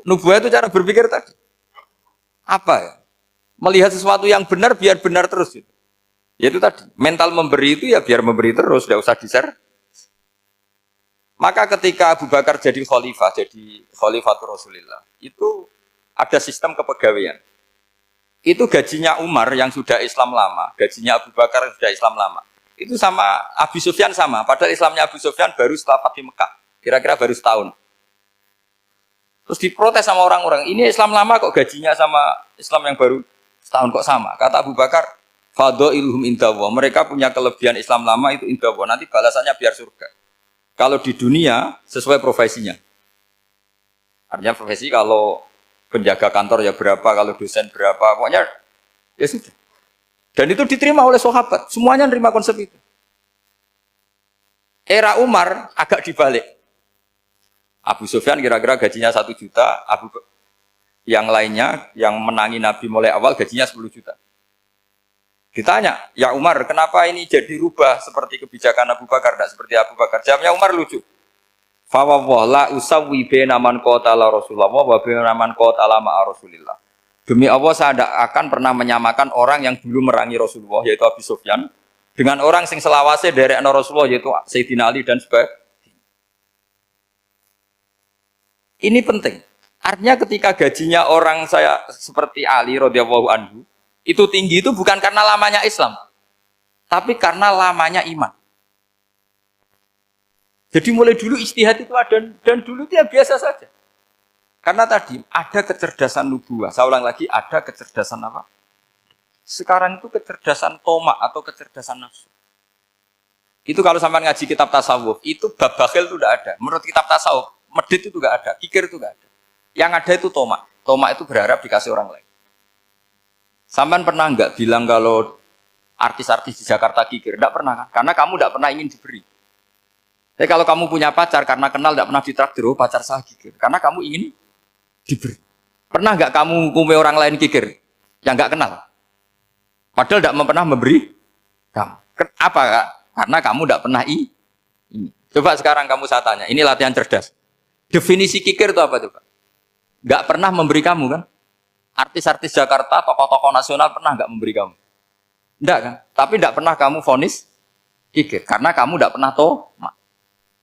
Nubuah itu cara berpikir tadi. Apa ya? Melihat sesuatu yang benar biar benar terus. Gitu. Yaitu tadi, mental memberi itu ya biar memberi terus, tidak usah di-share. Maka ketika Abu Bakar jadi khalifatul Rasulullah, itu ada sistem kepegawaian. Itu gajinya Umar yang sudah Islam lama, gajinya Abu Bakar yang sudah Islam lama. Itu sama Abu Sufyan sama, padahal Islamnya Abu Sufyan baru setelah Fathu Mekah, kira-kira baru setahun. Terus diprotes sama orang-orang, ini Islam lama kok gajinya sama Islam yang baru setahun kok sama. Kata Abu Bakar, fadhailuhum indallah. Mereka punya kelebihan Islam lama itu indallah. Nanti balasannya biar surga. Kalau di dunia sesuai profesinya. Artinya profesi kalau penjaga kantor ya berapa, kalau dosen berapa, pokoknya ya sudah. Dan itu diterima oleh sahabat. Semuanya nerima konsep itu. Era Umar agak dibalik. Abu Sufyan kira-kira gajinya 1 juta, yang lainnya yang menangi Nabi mulai awal gajinya 10 juta. Ditanya, ya Umar, kenapa ini jadi rubah seperti kebijakan Abu Bakar, tidak seperti Abu Bakar? Jawabnya Umar lucu. Fawwah la usawwi baina man qatala Rasulullah wa baina man qatala ma'a Rasulillah. Demi Allah saya tidak akan pernah menyamakan orang yang dulu merangi Rasulullah yaitu Abu Sufyan dengan orang sing selawase dari Rasulullah yaitu Sayyidina Ali dan sebagainya. Ini penting. Artinya ketika gajinya orang saya seperti Ali radhiyallahu anhu itu tinggi itu bukan karena lamanya Islam, tapi karena lamanya iman. Jadi mulai dulu ijtihad itu ada dan dulu dia biasa saja. Karena tadi ada kecerdasan nubuah. Saya ulang lagi, ada kecerdasan apa? Sekarang itu kecerdasan tomak atau kecerdasan nafsu. Itu kalau sampai ngaji kitab tasawuf, itu bab bakhil itu tidak ada. Menurut kitab tasawuf, medit itu tidak ada, kikir itu tidak ada. Yang ada itu tomak. Tomak itu berharap dikasih orang lain. Sampean pernah enggak bilang kalau artis-artis di Jakarta kikir? Enggak pernah kan? Karena kamu enggak pernah ingin diberi. Tapi kalau kamu punya pacar karena kenal enggak pernah ditraktir, oh pacar saya kikir. Karena kamu ingin diberi. Pernah enggak kamu ngukumi orang lain kikir yang enggak kenal? Padahal enggak pernah memberi kamu. Apa Kak? Karena kamu enggak pernah ini. Coba sekarang kamu saya tanya, ini latihan cerdas. Definisi kikir itu apa coba? Enggak pernah memberi kamu kan? Artis-artis Jakarta, tokoh-tokoh nasional pernah nggak memberi kamu? Enggak kan? Tapi enggak pernah kamu vonis kikir. Karena kamu enggak pernah tomak.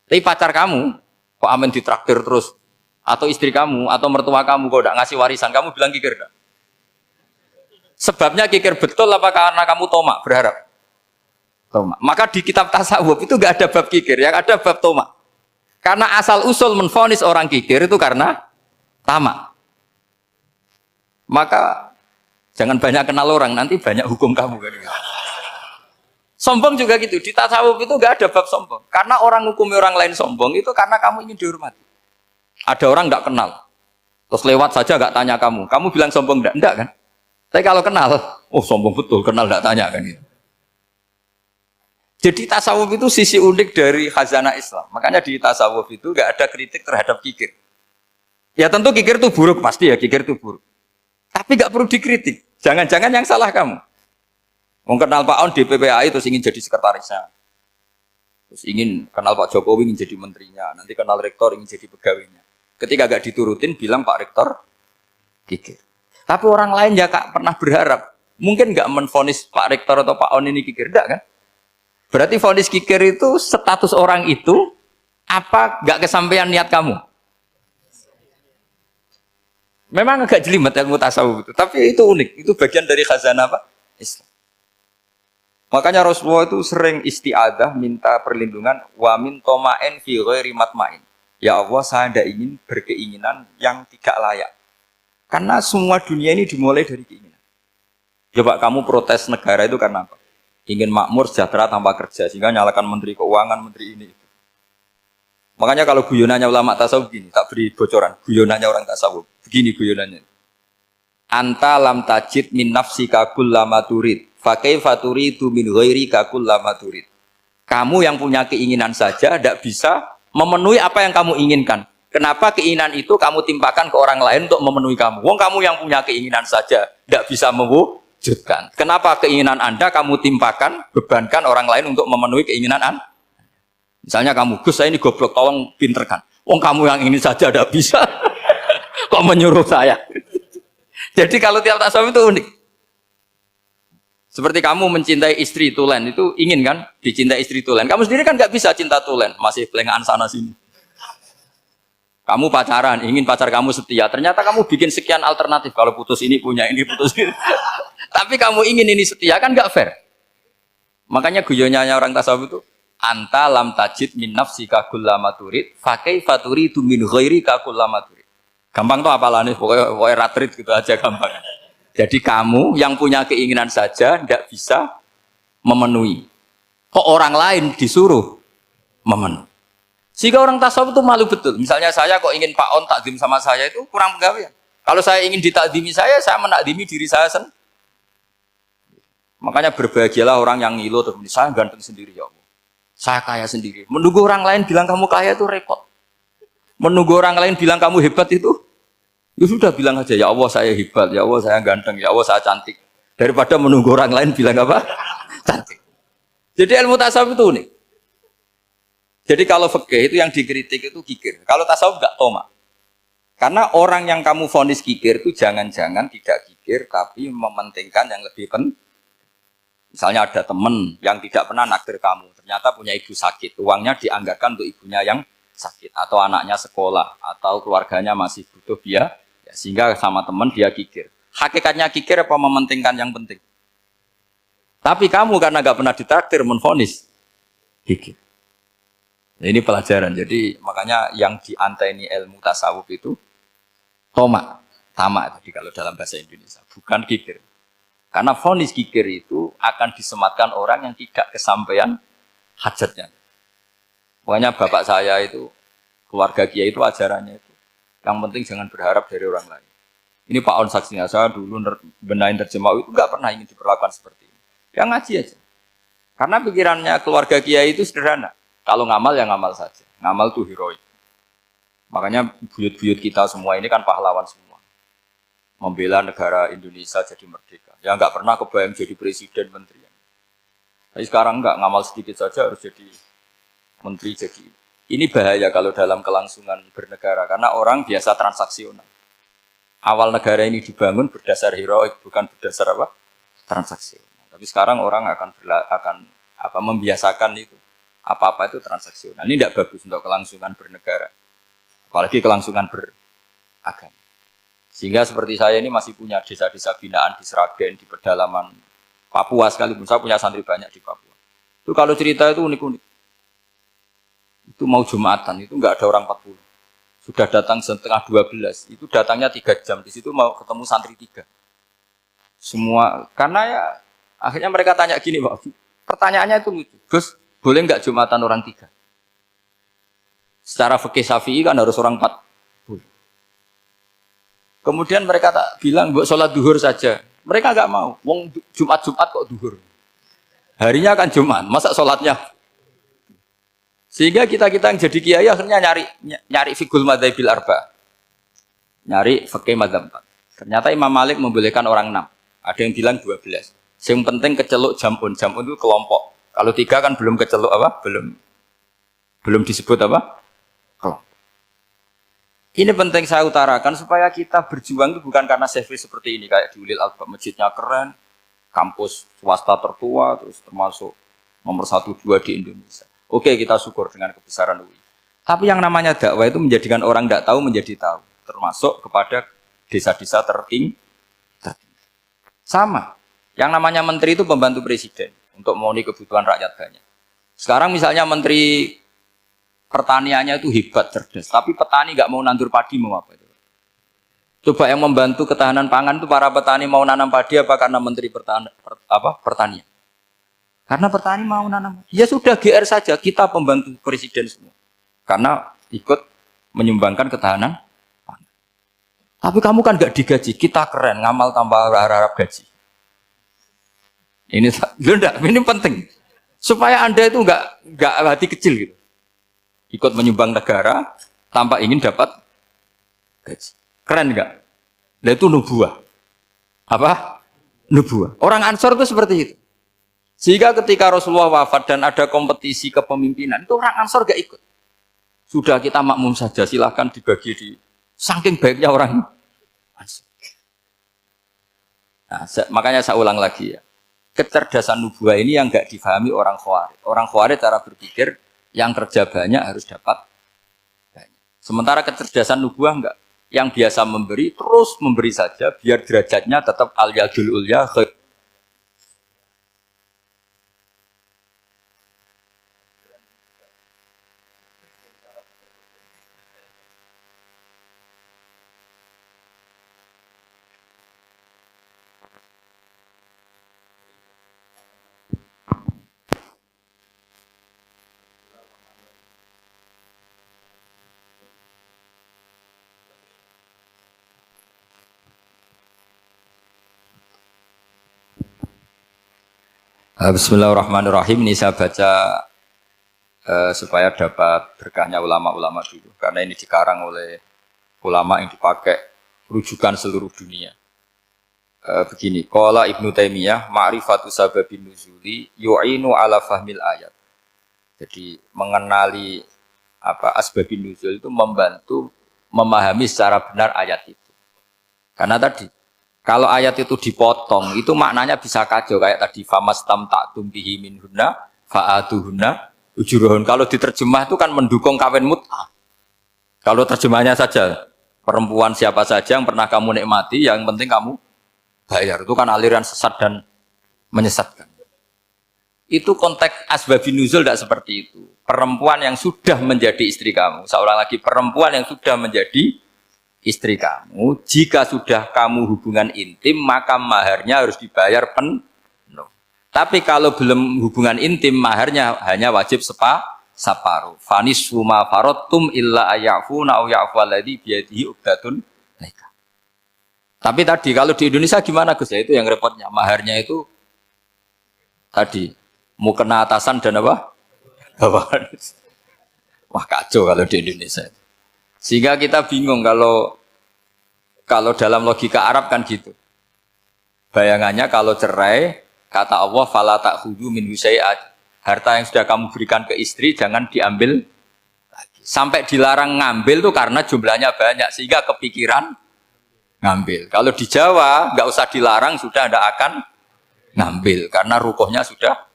Tapi pacar kamu, kok amin ditraktir terus? Atau istri kamu, atau mertua kamu, kok enggak ngasih warisan, kamu bilang kikir enggak? Sebabnya kikir betul apa karena kamu tomak, berharap? Tomak. Maka di kitab tasawuf itu enggak ada bab kikir, yang ada bab tomak. Karena asal usul menvonis orang kikir itu karena tamak. Maka jangan banyak kenal orang, nanti banyak hukum kamu kan. Sombong juga gitu, di tasawuf itu enggak ada bab sombong. Karena orang hukumi orang lain sombong itu karena kamu ingin dihormati. Ada orang enggak kenal, terus lewat saja enggak tanya kamu bilang sombong enggak kan? Tapi kalau kenal, oh sombong betul, kenal enggak tanya kan itu. Jadi tasawuf itu sisi unik dari khazanah Islam. Makanya di tasawuf itu enggak ada kritik terhadap kikir. Ya tentu kikir itu buruk, pasti ya kikir itu buruk. Tapi nggak perlu dikritik. Jangan-jangan yang salah kamu. Mau kenal Pak On di PPAI terus ingin jadi sekretarisnya. Terus ingin kenal Pak Jokowi ingin jadi menterinya. Nanti kenal rektor ingin jadi pegawainya. Ketika nggak diturutin bilang Pak Rektor kikir. Tapi orang lain ya Kak pernah berharap. Mungkin nggak menvonis Pak Rektor atau Pak On ini kikir. Enggak kan? Berarti vonis kikir itu status orang itu apa nggak kesampaian niat kamu? Memang agak jelimet ilmu tasawuf itu, tapi itu unik. Itu bagian dari khazanah apa? Islam. Makanya Rasulullah itu sering isti'adah, minta perlindungan wa min toma'in fi ghairi matma'in. Ya Allah, saya tidak ingin berkeinginan yang tidak layak. Karena semua dunia ini dimulai dari keinginan. Coba kamu protes negara itu karena apa? Ingin makmur, sejahtera tanpa kerja, sehingga nyalakan menteri keuangan, menteri ini. Makanya kalau guyonannya ulama tasawuf gini, tak beri bocoran, guyonannya orang tasawuf. Begini guyonannya. Anta lam tajid min nafsika kullama turid, fa kaifa turidu min ghairika kullama turid. Kamu yang punya keinginan saja tidak bisa memenuhi apa yang kamu inginkan. Kenapa keinginan itu kamu timpakan ke orang lain untuk memenuhi kamu? Wong kamu yang punya keinginan saja tidak bisa wujudkan. Kenapa keinginan Anda kamu timpakan, bebankan orang lain untuk memenuhi keinginan Anda? Misalnya kamu, Gus saya ini goblok, tolong pinterkan. Wong kamu yang ini saja tidak bisa, kok menyuruh saya? Jadi kalau tiap tasawuf itu unik. Seperti kamu mencintai istri tulen, itu ingin kan dicintai istri tulen. Kamu sendiri kan nggak bisa cinta tulen, masih pelengahan sana sini. Kamu pacaran, ingin pacar kamu setia. Ternyata kamu bikin sekian alternatif. Kalau putus ini punya ini, putus ini. Tapi kamu ingin ini setia, kan nggak fair. Makanya guyonnya orang tasawuf itu, anta lam tajid min nafsika kullama turid, fakai faturi tu min ghairika kullama turid. Gampang tuh apalane, pokoknya ratrit gitu aja gampang. Jadi kamu yang punya keinginan saja tidak bisa memenuhi. Kok orang lain disuruh memenuhi. Sehingga orang tasawuf itu malu betul. Misalnya saya kok ingin Pak On takdim sama saya itu kurang penggawean. Kalau saya ingin ditakdimi saya menakdimi diri saya sendiri. Makanya berbahagialah orang yang ngilu terus saya ganteng sendiri ya Allah. Saya kaya sendiri. Menunggu orang lain bilang kamu kaya itu repot. Menunggu orang lain bilang kamu hebat itu, ya sudah bilang aja ya Allah saya hebat, ya Allah saya ganteng, ya Allah saya cantik. Daripada menunggu orang lain bilang apa? Cantik. Jadi ilmu tasawuf itu unik. Jadi kalau fikih itu yang dikritik itu kikir. Kalau tasawuf enggak toma. Karena orang yang kamu vonis kikir itu jangan-jangan tidak kikir tapi mementingkan yang lebih penting. Misalnya ada teman yang tidak pernah naktir kamu, ternyata punya ibu sakit, uangnya dianggarkan untuk ibunya yang sakit, atau anaknya sekolah, atau keluarganya masih butuh biaya, ya, sehingga sama teman dia kikir. Hakikatnya kikir apa mementingkan yang penting? Tapi kamu karena nggak pernah ditraktir menvonis kikir. Ini pelajaran. Jadi makanya yang dianteni ilmu tasawuf itu toma, tamak tadi kalau dalam bahasa Indonesia, bukan kikir. Karena vonis kikir itu akan disematkan orang yang tidak kesampaian hajatnya. Pokoknya bapak saya itu, keluarga kiai itu ajarannya itu. Yang penting jangan berharap dari orang lain. Ini Pak On saksinya, saya dulu benahin terjemah itu nggak pernah ingin diperlakukan seperti ini. Ya ngaji aja. Karena pikirannya keluarga kiai itu sederhana. Kalau ngamal ya ngamal saja. Ngamal itu heroik. Makanya buyut-buyut kita semua ini kan pahlawan semua. Membela negara Indonesia jadi merdeka. Ya nggak pernah kebayang jadi presiden, menteri. Tapi sekarang nggak, ngamal sedikit saja harus jadi menteri. Jadi ini bahaya kalau dalam kelangsungan bernegara. Karena orang biasa transaksional. Awal negara ini dibangun berdasar heroik, bukan berdasar apa? Transaksional. Tapi sekarang orang akan membiasakan itu. Apa-apa itu transaksional. Ini tidak bagus untuk kelangsungan bernegara. Apalagi kelangsungan beragama. Sehingga seperti saya ini masih punya desa-desa binaan di Sragen, di pedalaman Papua sekalipun. Saya punya santri banyak di Papua. Itu kalau cerita itu unik-unik. Itu mau Jumatan, itu nggak ada orang 40. Sudah datang setengah 12. Itu datangnya 3 jam. Di situ mau ketemu santri 3. Semua, karena ya akhirnya mereka tanya gini, Pak. Pertanyaannya itu lucu. Gus, boleh nggak Jumatan orang 3? Secara fikih Syafi'i kan harus orang 4. Kemudian mereka tak bilang buat sholat duhur saja. Mereka nggak mau. Wong Jumat kok duhur. Harinya kan Jumat, masa sholatnya? Sehingga kita yang jadi kiai akhirnya nyari fikul madzhabil arba. Nyari fikih madzhab 4. Ternyata Imam Malik membolehkan orang 6. Ada yang bilang 12. Yang penting keceluk jamun. Jamun itu kelompok. Kalau 3 kan belum keceluk apa? Belum disebut apa? Kelompok. Ini penting saya utarakan supaya kita berjuang itu bukan karena CV seperti ini kayak di Ulil Albab, masjidnya keren, kampus swasta tertua, terus termasuk nomor 1-2 di Indonesia. Oke, kita syukur dengan kebesaran UI. Tapi yang namanya dakwah itu menjadikan orang tidak tahu menjadi tahu, termasuk kepada desa-desa tertinggi. Sama. Yang namanya menteri itu pembantu presiden untuk memenuhi kebutuhan rakyat banyak. Sekarang misalnya menteri pertaniannya itu hebat, cerdas. Tapi petani nggak mau nandur padi, mau apa itu? Coba yang membantu ketahanan pangan itu para petani mau nanam padi apa karena menteri pertanian? Karena petani mau nanam. Ya sudah GR saja, kita pembantu presiden semua. Karena ikut menyumbangkan ketahanan pangan. Tapi kamu kan nggak digaji, kita keren, ngamal tambah harap gaji. Ini penting. Supaya Anda itu nggak hati kecil gitu. Ikut menyumbang negara tanpa ingin dapat gaji. Keren enggak? Nah itu nubuah. Apa? nubuah. Orang Ansor itu seperti itu. Sehingga ketika Rasulullah wafat dan ada kompetisi kepemimpinan, itu orang Ansor gak ikut. Sudah kita makmum saja, silahkan dibagi di saking baiknya orang Ansor. Nah, makanya saya ulang lagi ya. Kecerdasan nubuah ini yang gak difahami orang Khawarij. Orang Khawarij cara berpikir yang kerja banyak harus dapat banyak. Sementara kecerdasan nubuah enggak. Yang biasa memberi terus memberi saja biar derajatnya tetap al-yadul ulya. Bismillahirrahmanirrahim. Ini saya baca supaya dapat berkahnya ulama-ulama dulu. Karena ini dikarang oleh ulama yang dipakai rujukan seluruh dunia. Begini, qala Ibnu Taimiyah, ma'rifatu sababin nuzuli yu'inu ala fahmil ayat. Jadi mengenali asbabin nuzul itu membantu memahami secara benar ayat itu. Karena tadi kalau ayat itu dipotong, itu maknanya bisa kacau kayak tadi famastam ta'tum bihi minhunna fa'atuhunna ujuruhun. Kalau diterjemah itu kan mendukung kawin mut'ah. Kalau terjemahnya saja perempuan siapa saja yang pernah kamu nikmati, yang penting kamu bayar. Itu kan aliran sesat dan menyesatkan. Itu konteks asbabun nuzul tidak seperti itu. Perempuan yang sudah menjadi istri kamu, seorang lagi perempuan yang sudah menjadi istri kamu, jika sudah kamu hubungan intim, maka maharnya harus dibayar penuh. Tapi kalau belum hubungan intim, maharnya hanya wajib separuh. Fanis suma farotum illa ayafuna au ya'falladhi biyadihi uqdatun nikah. Tapi tadi kalau di Indonesia gimana Gus? Ya itu yang repotnya. Maharnya itu tadi mau kena atasan dan apa? Bawahan. Wah kacau kalau di Indonesia. Sehingga kita bingung kalau dalam logika Arab kan gitu. Bayangannya kalau cerai, kata Allah fala ta'khudhu min syai'at. Harta yang sudah kamu berikan ke istri jangan diambil lagi. Sampai dilarang ngambil tuh karena jumlahnya banyak sehingga kepikiran ngambil. Kalau di Jawa nggak usah dilarang sudah tidak akan ngambil karena rukuhnya sudah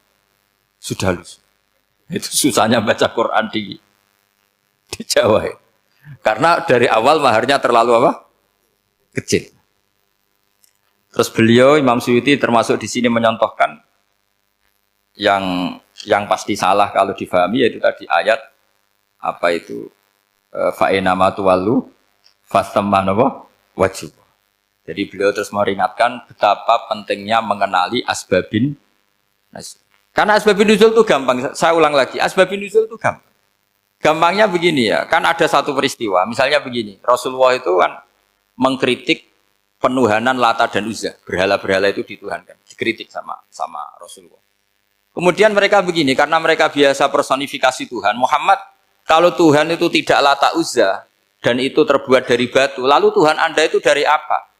lusuh. Itu susahnya baca Quran di Jawa ya. Karena dari awal maharnya terlalu apa? Kecil. Terus beliau Imam Suyuti termasuk di sini menyontohkan yang pasti salah kalau difahami yaitu tadi ayat apa itu fa'ina ma tuwallu fastaman apa wajib. Jadi beliau terus meringatkan betapa pentingnya mengenali asbabin nuzul. Karena asbabin nuzul itu gampang. Saya ulang lagi, asbabin nuzul itu gampang. Gampangnya begini ya, kan ada satu peristiwa, misalnya begini, Rasulullah itu kan mengkritik penuhanan Lata dan Uzza, berhala-berhala itu dituhankan, dikritik sama Rasulullah. Kemudian mereka begini, karena mereka biasa personifikasi Tuhan, Muhammad, kalau Tuhan itu tidak Lata Uzza, dan itu terbuat dari batu, lalu Tuhan Anda itu dari apa?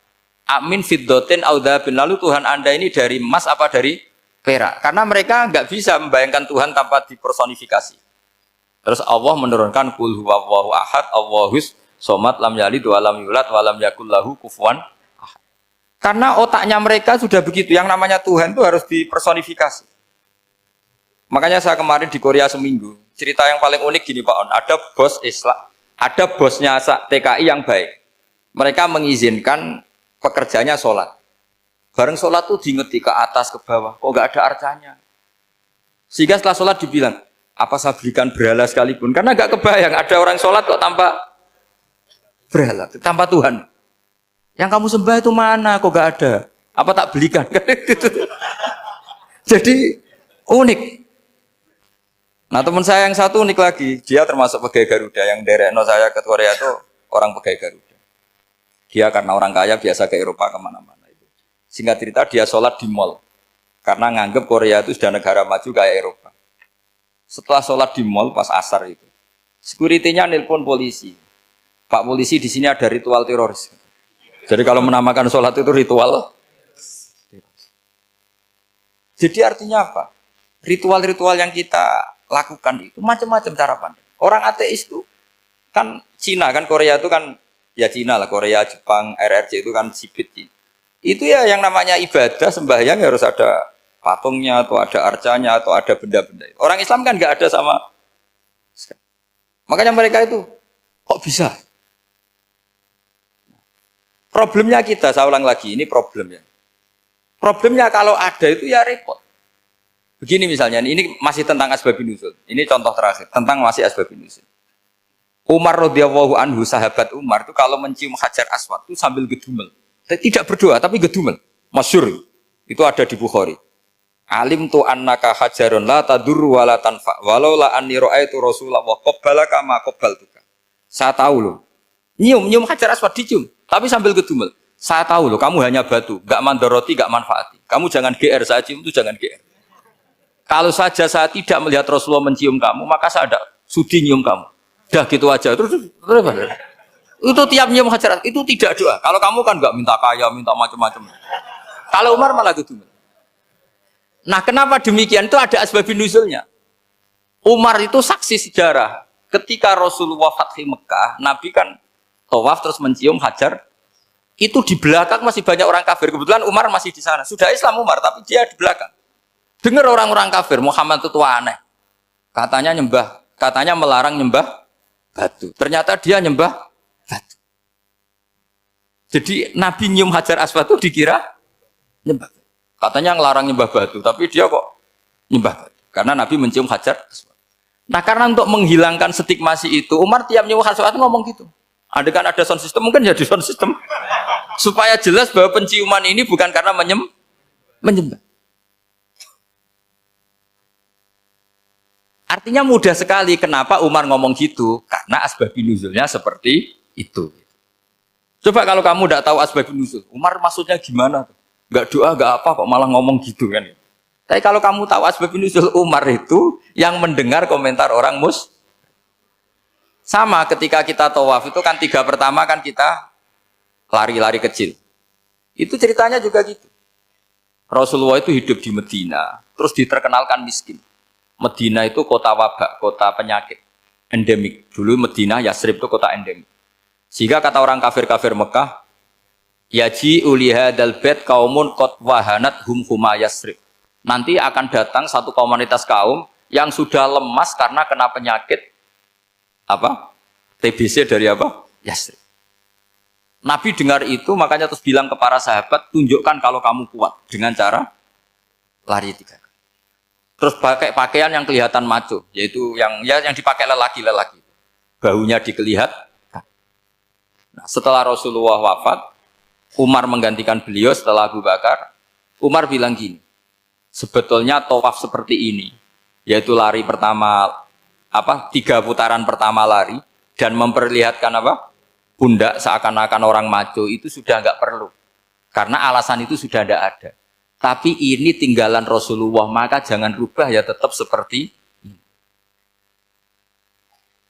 Amin fiddotin audhabin, lalu Tuhan Anda ini dari emas apa dari perak? Karena mereka nggak bisa membayangkan Tuhan tanpa dipersonifikasi. Terus Allah menurunkan qul huwallahu ahad, Allahus somad, lam yalid wa lam yulad wa lam yakul lahu kufuwan ahad. Karena otaknya mereka sudah begitu, yang namanya Tuhan itu harus dipersonifikasi. Makanya saya kemarin di Korea seminggu, cerita yang paling unik gini Pak On, ada bos Islam, ada bosnya TKI yang baik. Mereka mengizinkan pekerjanya sholat. Bareng sholat tuh diingetin ke atas ke bawah, kok nggak ada arcanya. Sehingga setelah sholat dibilang, apa saya berikan berhala sekalipun? Karena nggak kebayang ada orang sholat kok tanpa berhala, tanpa Tuhan. Yang kamu sembah itu mana? Kok nggak ada? Apa tak belikan? Jadi unik. Nah teman saya yang satu unik lagi, dia termasuk pegawai Garuda yang derekno saya ke Korea itu orang pegawai Garuda. Dia karena orang kaya biasa ke Eropa kemana-mana itu. Singkat cerita dia sholat di mall karena nganggep Korea itu sudah negara maju kayak Eropa. Setelah sholat di mall pas asar itu, security-nya nelpon polisi. Pak polisi di sini ada ritual teroris. Jadi kalau menamakan sholat itu ritual. Jadi artinya apa? Ritual-ritual yang kita lakukan itu macam-macam cara pandang. Orang ateis itu kan Cina kan Korea itu kan ya Cina lah, Korea, Jepang, RRC itu kan sipit. Itu ya yang namanya ibadah sembahyang harus ada patungnya atau ada arcanya atau ada benda-benda. Orang Islam kan nggak ada sama. Makanya mereka itu kok bisa? Problemnya kita, saya ulang lagi, ini problemnya. Problemnya kalau ada itu ya repot. Begini misalnya, ini masih tentang asbabun nuzul. Ini contoh terakhir, tentang masih asbabun nuzul. Umar radhiyallahu anhu, sahabat Umar itu kalau mencium Hajar Aswad itu sambil gedumel. Tidak berdoa, tapi gedumel. Masyhur. Itu ada di Bukhari. Alim tu annaka hajarun la tadurru wa la tanfa. Walau la anni ra'aitu Rasulullah qabbalaka ma qabbaltuka. Saya tahu loh. Nyium Hajar Aswad dicium. Tapi sambil gedumel, saya tahu loh, kamu hanya batu, gak mandoroti, gak manfaati. Kamu jangan GR, saya cium itu jangan GR. Kalau saja saya tidak melihat Rasulullah mencium kamu, maka saya ada sudi nyium kamu. Dah gitu aja. Terus itu tiap nyium Hajar, itu tidak doa. Kalau kamu kan gak minta kaya, minta macam-macam. Kalau Umar malah gedumel. Nah, kenapa demikian? Itu ada asbabun nuzulnya. Umar itu saksi sejarah. Ketika Rasulullah Fathi Mekah, Nabi kan tawaf terus mencium Hajar, itu di belakang masih banyak orang kafir. Kebetulan Umar masih di sana. Sudah Islam Umar, tapi dia di belakang. Dengar orang-orang kafir, Muhammad itu tua aneh. Katanya melarang nyembah batu. Ternyata dia nyembah batu. Jadi Nabi nyium Hajar Aswad itu dikira nyembah. Katanya ngelarang nyembah batu, tapi dia kok nyembah batu. Karena Nabi mencium Hajar Aswad. Nah, karena untuk menghilangkan stigmasi itu, Umar tiap nyium Hajar Aswad ngomong gitu. Ada kan ada sound system, mungkin jadi sound system supaya jelas bahwa penciuman ini bukan karena menyembah. Artinya mudah sekali kenapa Umar ngomong gitu, karena asbabun nuzulnya seperti itu. Coba kalau kamu tidak tahu asbabun nuzul, Umar maksudnya gimana? Gak doa, gak apa kok malah ngomong gitu kan? Tapi kalau kamu tahu asbabun nuzul Umar itu yang mendengar komentar orang sama ketika kita tawaf itu kan 3 pertama kan kita lari-lari kecil. Itu ceritanya juga gitu. Rasulullah itu hidup di Medina, terus diterkenalkan miskin. Medina itu kota wabak, kota penyakit, endemik. Dulu Medina, Yasrib itu kota endemik. Sehingga kata orang kafir-kafir Mekah, yaji uliha dalbet kaumun kot wahanat huma Yasrib. Nanti akan datang satu komunitas kaum yang sudah lemas karena kena penyakit TBC dari Yasrib. Nabi dengar itu makanya terus bilang ke para sahabat, tunjukkan kalau kamu kuat dengan cara lari 3 kali. Terus pakai pakaian yang kelihatan maco, yaitu yang dipakai lelaki. Bahunya dikelihatan. Nah, setelah Rasulullah wafat, Umar menggantikan beliau setelah Abu Bakar. Umar bilang gini, sebetulnya tawaf seperti ini, yaitu lari pertama 3 putaran pertama lari dan memperlihatkan pundak seakan-akan orang maco itu sudah nggak perlu karena alasan itu sudah tidak ada. Tapi ini tinggalan Rasulullah, maka jangan rubah ya, tetap seperti ini.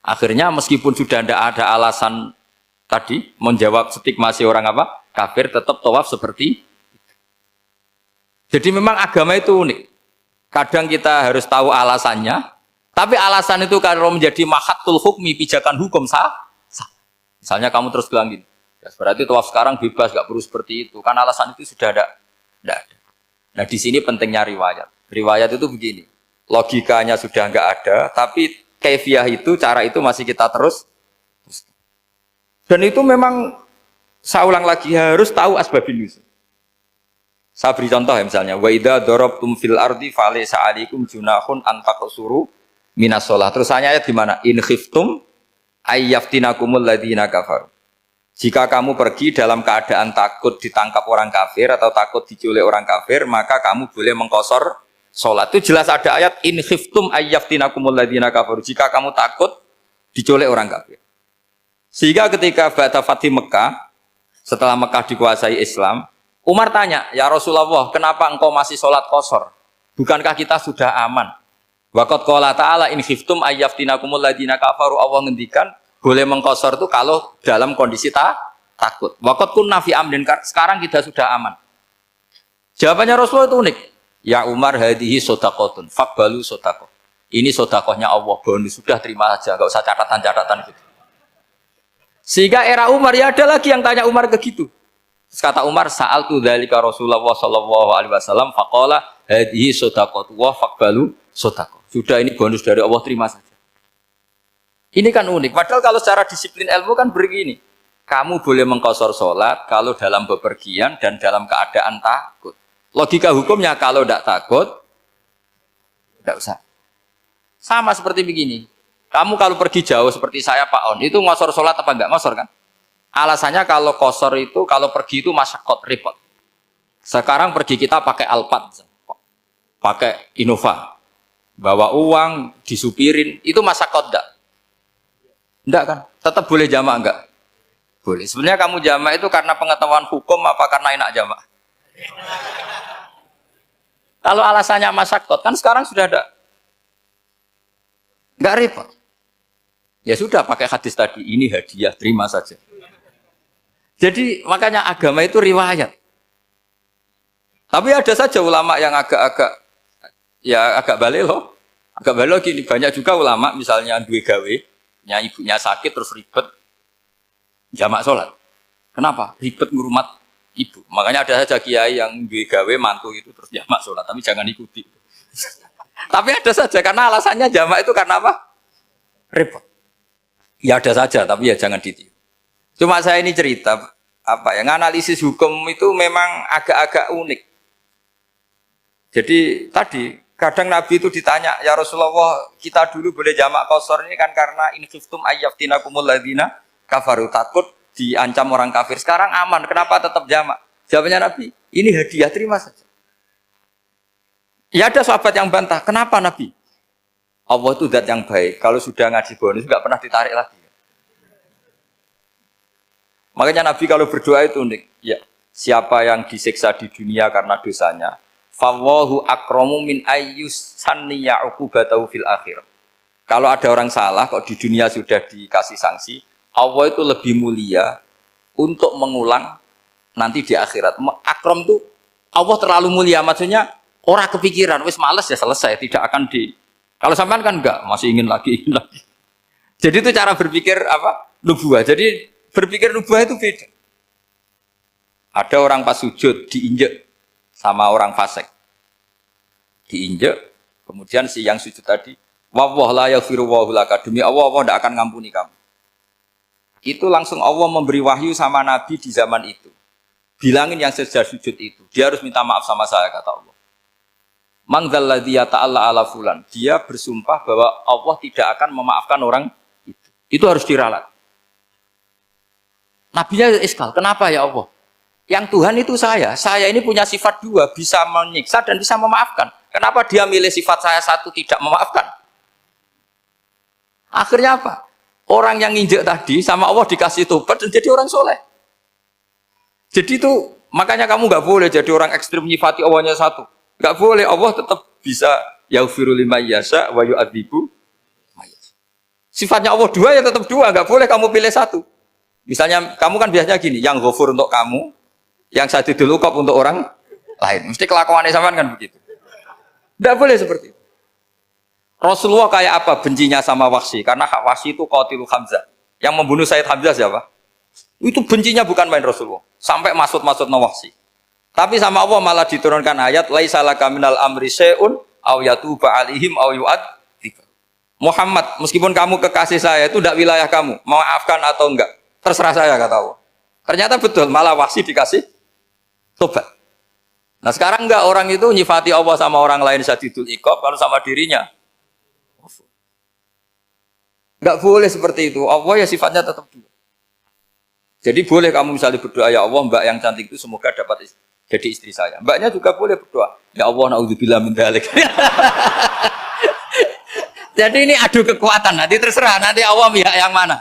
Akhirnya meskipun sudah tidak ada alasan tadi menjawab stigmasi orang kafir, tetap tawaf seperti itu. Jadi memang agama itu unik. Kadang kita harus tahu alasannya. Tapi alasan itu kalau menjadi mahatul hukmi, pijakan hukum sah. Misalnya kamu terus bilang gini, ya berarti tawaf sekarang bebas, gak perlu seperti itu. Kan alasan itu sudah tidak ada. Nah di sini pentingnya riwayat. Riwayat itu begini, logikanya sudah nggak ada, tapi kaifiah itu, cara itu masih kita terus. Dan itu memang, saya ulang lagi, harus tahu asbabun nuzul. Saya beri contoh ya misalnya, wa idza darabtum fil ardi falaysa 'alaikum junahun an taqsuru minas shalah. Terus ayat di mana? In khiftum ayyaftinakumul ladzina kafaru. Jika kamu pergi dalam keadaan takut ditangkap orang kafir atau takut diculik orang kafir, maka kamu boleh mengqasar salat. Itu jelas ada ayat in khiftum ayyaftinakumul ladzina kafaru. Jika kamu takut diculik orang kafir. Sehingga ketika ba'da Fathi Mekah, setelah Mekah dikuasai Islam, Umar tanya, ya Rasulullah, kenapa engkau masih sholat qasar? Bukankah kita sudah aman? Waqad qala ta'ala in khiftum ayyaftinakumul ladzina kafaru. Allah ngendikan boleh mengqasar itu kalau dalam kondisi takut. Waqad kunna fi amrin, sekarang kita sudah aman. Jawabannya Rasulullah itu unik. Ya Umar hadihi sodakotun, fakbalu sodakot. Ini sodakohnya Allah, bonus sudah terima aja, nggak usah catatan-catatan gitu. Sehingga era Umar ya ada lagi yang tanya Umar ke gitu. Terus kata Umar, saal tu dzalika Rasulullah sallallahu alaihi wasallam faqala hadihi sodakot wa fakbalu sodakot. Sudah ini bonus dari Allah, terima saja. Ini kan unik. Padahal kalau secara disiplin ilmu kan begini. Kamu boleh mengqashar sholat kalau dalam bepergian dan dalam keadaan takut. Logika hukumnya kalau tidak takut, tidak usah. Sama seperti begini. Kamu kalau pergi jauh seperti saya Pak On, itu ngosor sholat apa enggak ngosor kan? Alasannya kalau kosor itu, kalau pergi itu masyakot, repot. Sekarang pergi kita pakai Alphard, pakai Innova. Bawa uang, disupirin, itu masyakot enggak? Enggak kan? Tetap boleh jamak enggak? Boleh. Sebenarnya kamu jamak itu karena pengetahuan hukum apa karena enak jamak? Kalau alasannya masyakot, kan sekarang sudah ada. Enggak repot. Ya sudah pakai hadis tadi, ini hadiah, terima saja. Jadi makanya agama itu riwayat. Tapi ada saja ulama yang agak balik loh. Agak balik gini, banyak juga ulama misalnya duwe gawe, ibunya sakit terus ribet jamak sholat. Kenapa? Ribet ngurumat ibu. Makanya ada saja kiai yang duwe gawe mantu itu terus jamak sholat, tapi jangan ikuti. Tapi ada saja karena alasannya jamak itu karena apa? Repot. Ya ada saja, tapi ya jangan ditiru. Cuma saya ini cerita apa ya, analisis hukum itu memang agak-agak unik. Jadi tadi kadang Nabi itu ditanya, ya Rasulullah, kita dulu boleh jamak qashar ini kan karena in khiftum ayyaftinakumul ladzina kafaru, takut diancam orang kafir. Sekarang aman, kenapa tetap jamak? Jawabannya Nabi, ini hadiah, terima saja. Ya ada sahabat yang bantah, kenapa Nabi? Allah itu zat yang baik, kalau sudah ngaji bonus nggak pernah ditarik lagi. Makanya Nabi kalau berdoa itu unik. Ya, siapa yang disiksa di dunia karena dosanya, fawwahu akramu min ayyus sanniya uqubatahu fil akhir. Kalau ada orang salah kok di dunia sudah dikasih sanksi, Allah itu lebih mulia untuk mengulang nanti di akhirat. Akram itu Allah terlalu mulia, maksudnya orang kepikiran, wis males ya selesai, tidak akan di. Kalau sampean kan enggak, masih ingin lagi. Jadi itu cara berpikir apa? Nubuah. Jadi berpikir nubuah itu beda. Ada orang pas sujud diinjek sama orang fasik. Diinjek, kemudian si yang sujud tadi, wawah la yaghfiru wallahu laka, demi Allah tidak akan ngampuni kamu. Itu langsung Allah memberi wahyu sama Nabi di zaman itu. Bilangin yang sedang sujud itu, dia harus minta maaf sama saya, kata Allah. Man dzalladzi yata'alla ala fulan. Dia bersumpah bahwa Allah tidak akan memaafkan orang itu. Itu harus diralat. Nabinya iskal, kenapa ya Allah? Yang Tuhan itu saya ini punya sifat dua, bisa menyiksa dan bisa memaafkan. Kenapa dia milih sifat saya satu tidak memaafkan? Akhirnya apa? Orang yang nginjek tadi sama Allah dikasih tobat dan jadi orang soleh. Jadi itu makanya kamu nggak boleh jadi orang ekstrim nyifati Allahnya satu. Nggak boleh, Allah tetap bisa yaghfiru liman yasha wa yu'adzibu may yasha. Sifatnya Allah dua ya tetap dua, nggak boleh kamu pilih satu. Misalnya kamu kan biasanya gini, yang ghafur untuk kamu, yang sadidul uqab untuk orang lain. Mesti kelakuannya sama kan begitu. Nggak boleh seperti itu. Rasulullah kayak apa bencinya sama Wahsy? Karena Wahsy itu qatilul Hamzah. Yang membunuh Sayyid Hamzah siapa? Itu bencinya bukan main Rasulullah. Sampai maksud-maksud Wahsy. Tapi sama Allah malah diturunkan ayat laisa laka minal amri syai'un aw yatuba alaihim aw yu'adzib. Muhammad, meskipun kamu kekasih saya itu tidak wilayah kamu, maafkan atau enggak, terserah saya, kata Allah. Ternyata betul, malah Wahsy dikasih tobat. Nah sekarang enggak, orang itu nyifati Allah sama orang lain syadidul iqab, kalau sama dirinya enggak boleh seperti itu. Allah ya sifatnya tetap dua. Jadi boleh kamu misalnya berdoa, ya Allah mbak yang cantik itu semoga dapat jadi istri saya. Mbaknya juga boleh berdoa, ya Allah naudzubillah min dzalik. Jadi ini adu kekuatan, nanti terserah nanti Allah pihak yang mana.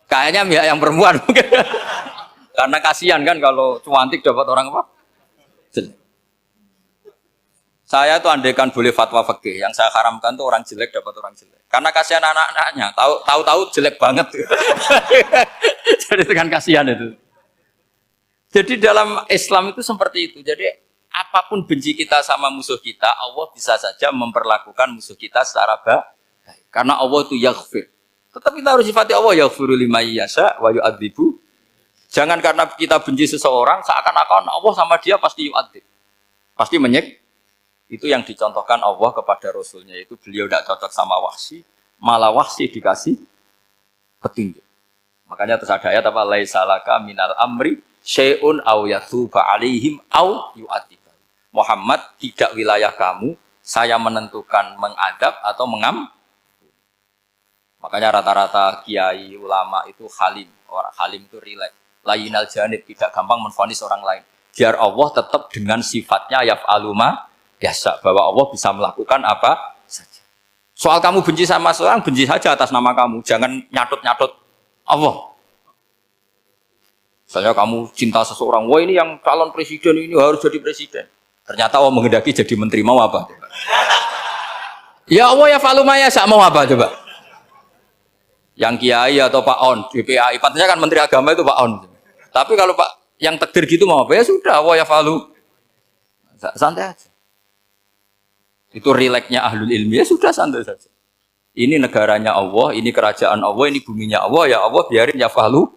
Kayaknya pihak yang perempuan mungkin. Karena kasihan kan kalau cantik dapat orang apa? Jelek. Saya tuh andaikan boleh fatwa fikih, yang saya haramkan tuh orang jelek dapat orang jelek. Karena kasihan anak-anaknya, tahu-tahu jelek banget. Jadi kan kasihan itu. Jadi dalam Islam itu seperti itu. Jadi apapun benci kita sama musuh kita, Allah bisa saja memperlakukan musuh kita secara baik. Karena Allah itu yaghfir. Tetap kita harus sifati Allah yaghfiru liman yasha wa yu'adzibu. Jangan karena kita benci seseorang seakan-akan Allah sama dia pasti yu'adzib. Pasti menyek. Itu yang dicontohkan Allah kepada Rasulnya, itu beliau tidak cocok sama Wahsy, malah Wahsy dikasih petunjuk. Makanya terus ada ayat apa? Laisa laka minal amri syai'un aw yatuba alaihim aw yu'adzib. Muhammad, tidak wilayah kamu, saya menentukan mengadab atau mengam. Makanya rata-rata kiai ulama itu halim. Orang halim itu rileks. Layinal janib, tidak gampang menvonis orang lain. Biar Allah tetap dengan sifatnya yaf'alu ma biasa, bahwa Allah bisa melakukan apa saja. Soal kamu benci sama seorang, benci saja atas nama kamu. Jangan nyatut-nyatut Allah. Misalnya kamu cinta seseorang, wah ini yang calon presiden ini harus jadi presiden. Ternyata Allah menghendaki jadi menteri, mau apa? Ya Allah ya falu maya, mau apa coba? Yang kiai atau Pak On, DPAI, patutnya kan menteri agama itu Pak On. Tapi kalau Pak yang takdir gitu mau apa? Ya sudah, Allah ya falu. Santai aja. Itu rileksnya ahlul ilmi, ya sudah santai saja. Ini negaranya Allah, ini kerajaan Allah, ini buminya Allah, ya Allah biarin ya falu.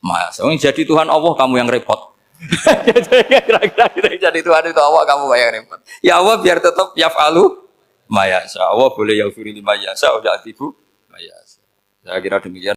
Mas, jadi Tuhan Allah kamu yang repot. Kira-kira jadi Tuhan itu Allah kamu yang repot. Ya Allah biar tetap ya falu. Maya, Allah boleh yaghfir liman yasha wa ya'tibu. Maya. Saya kira demikian.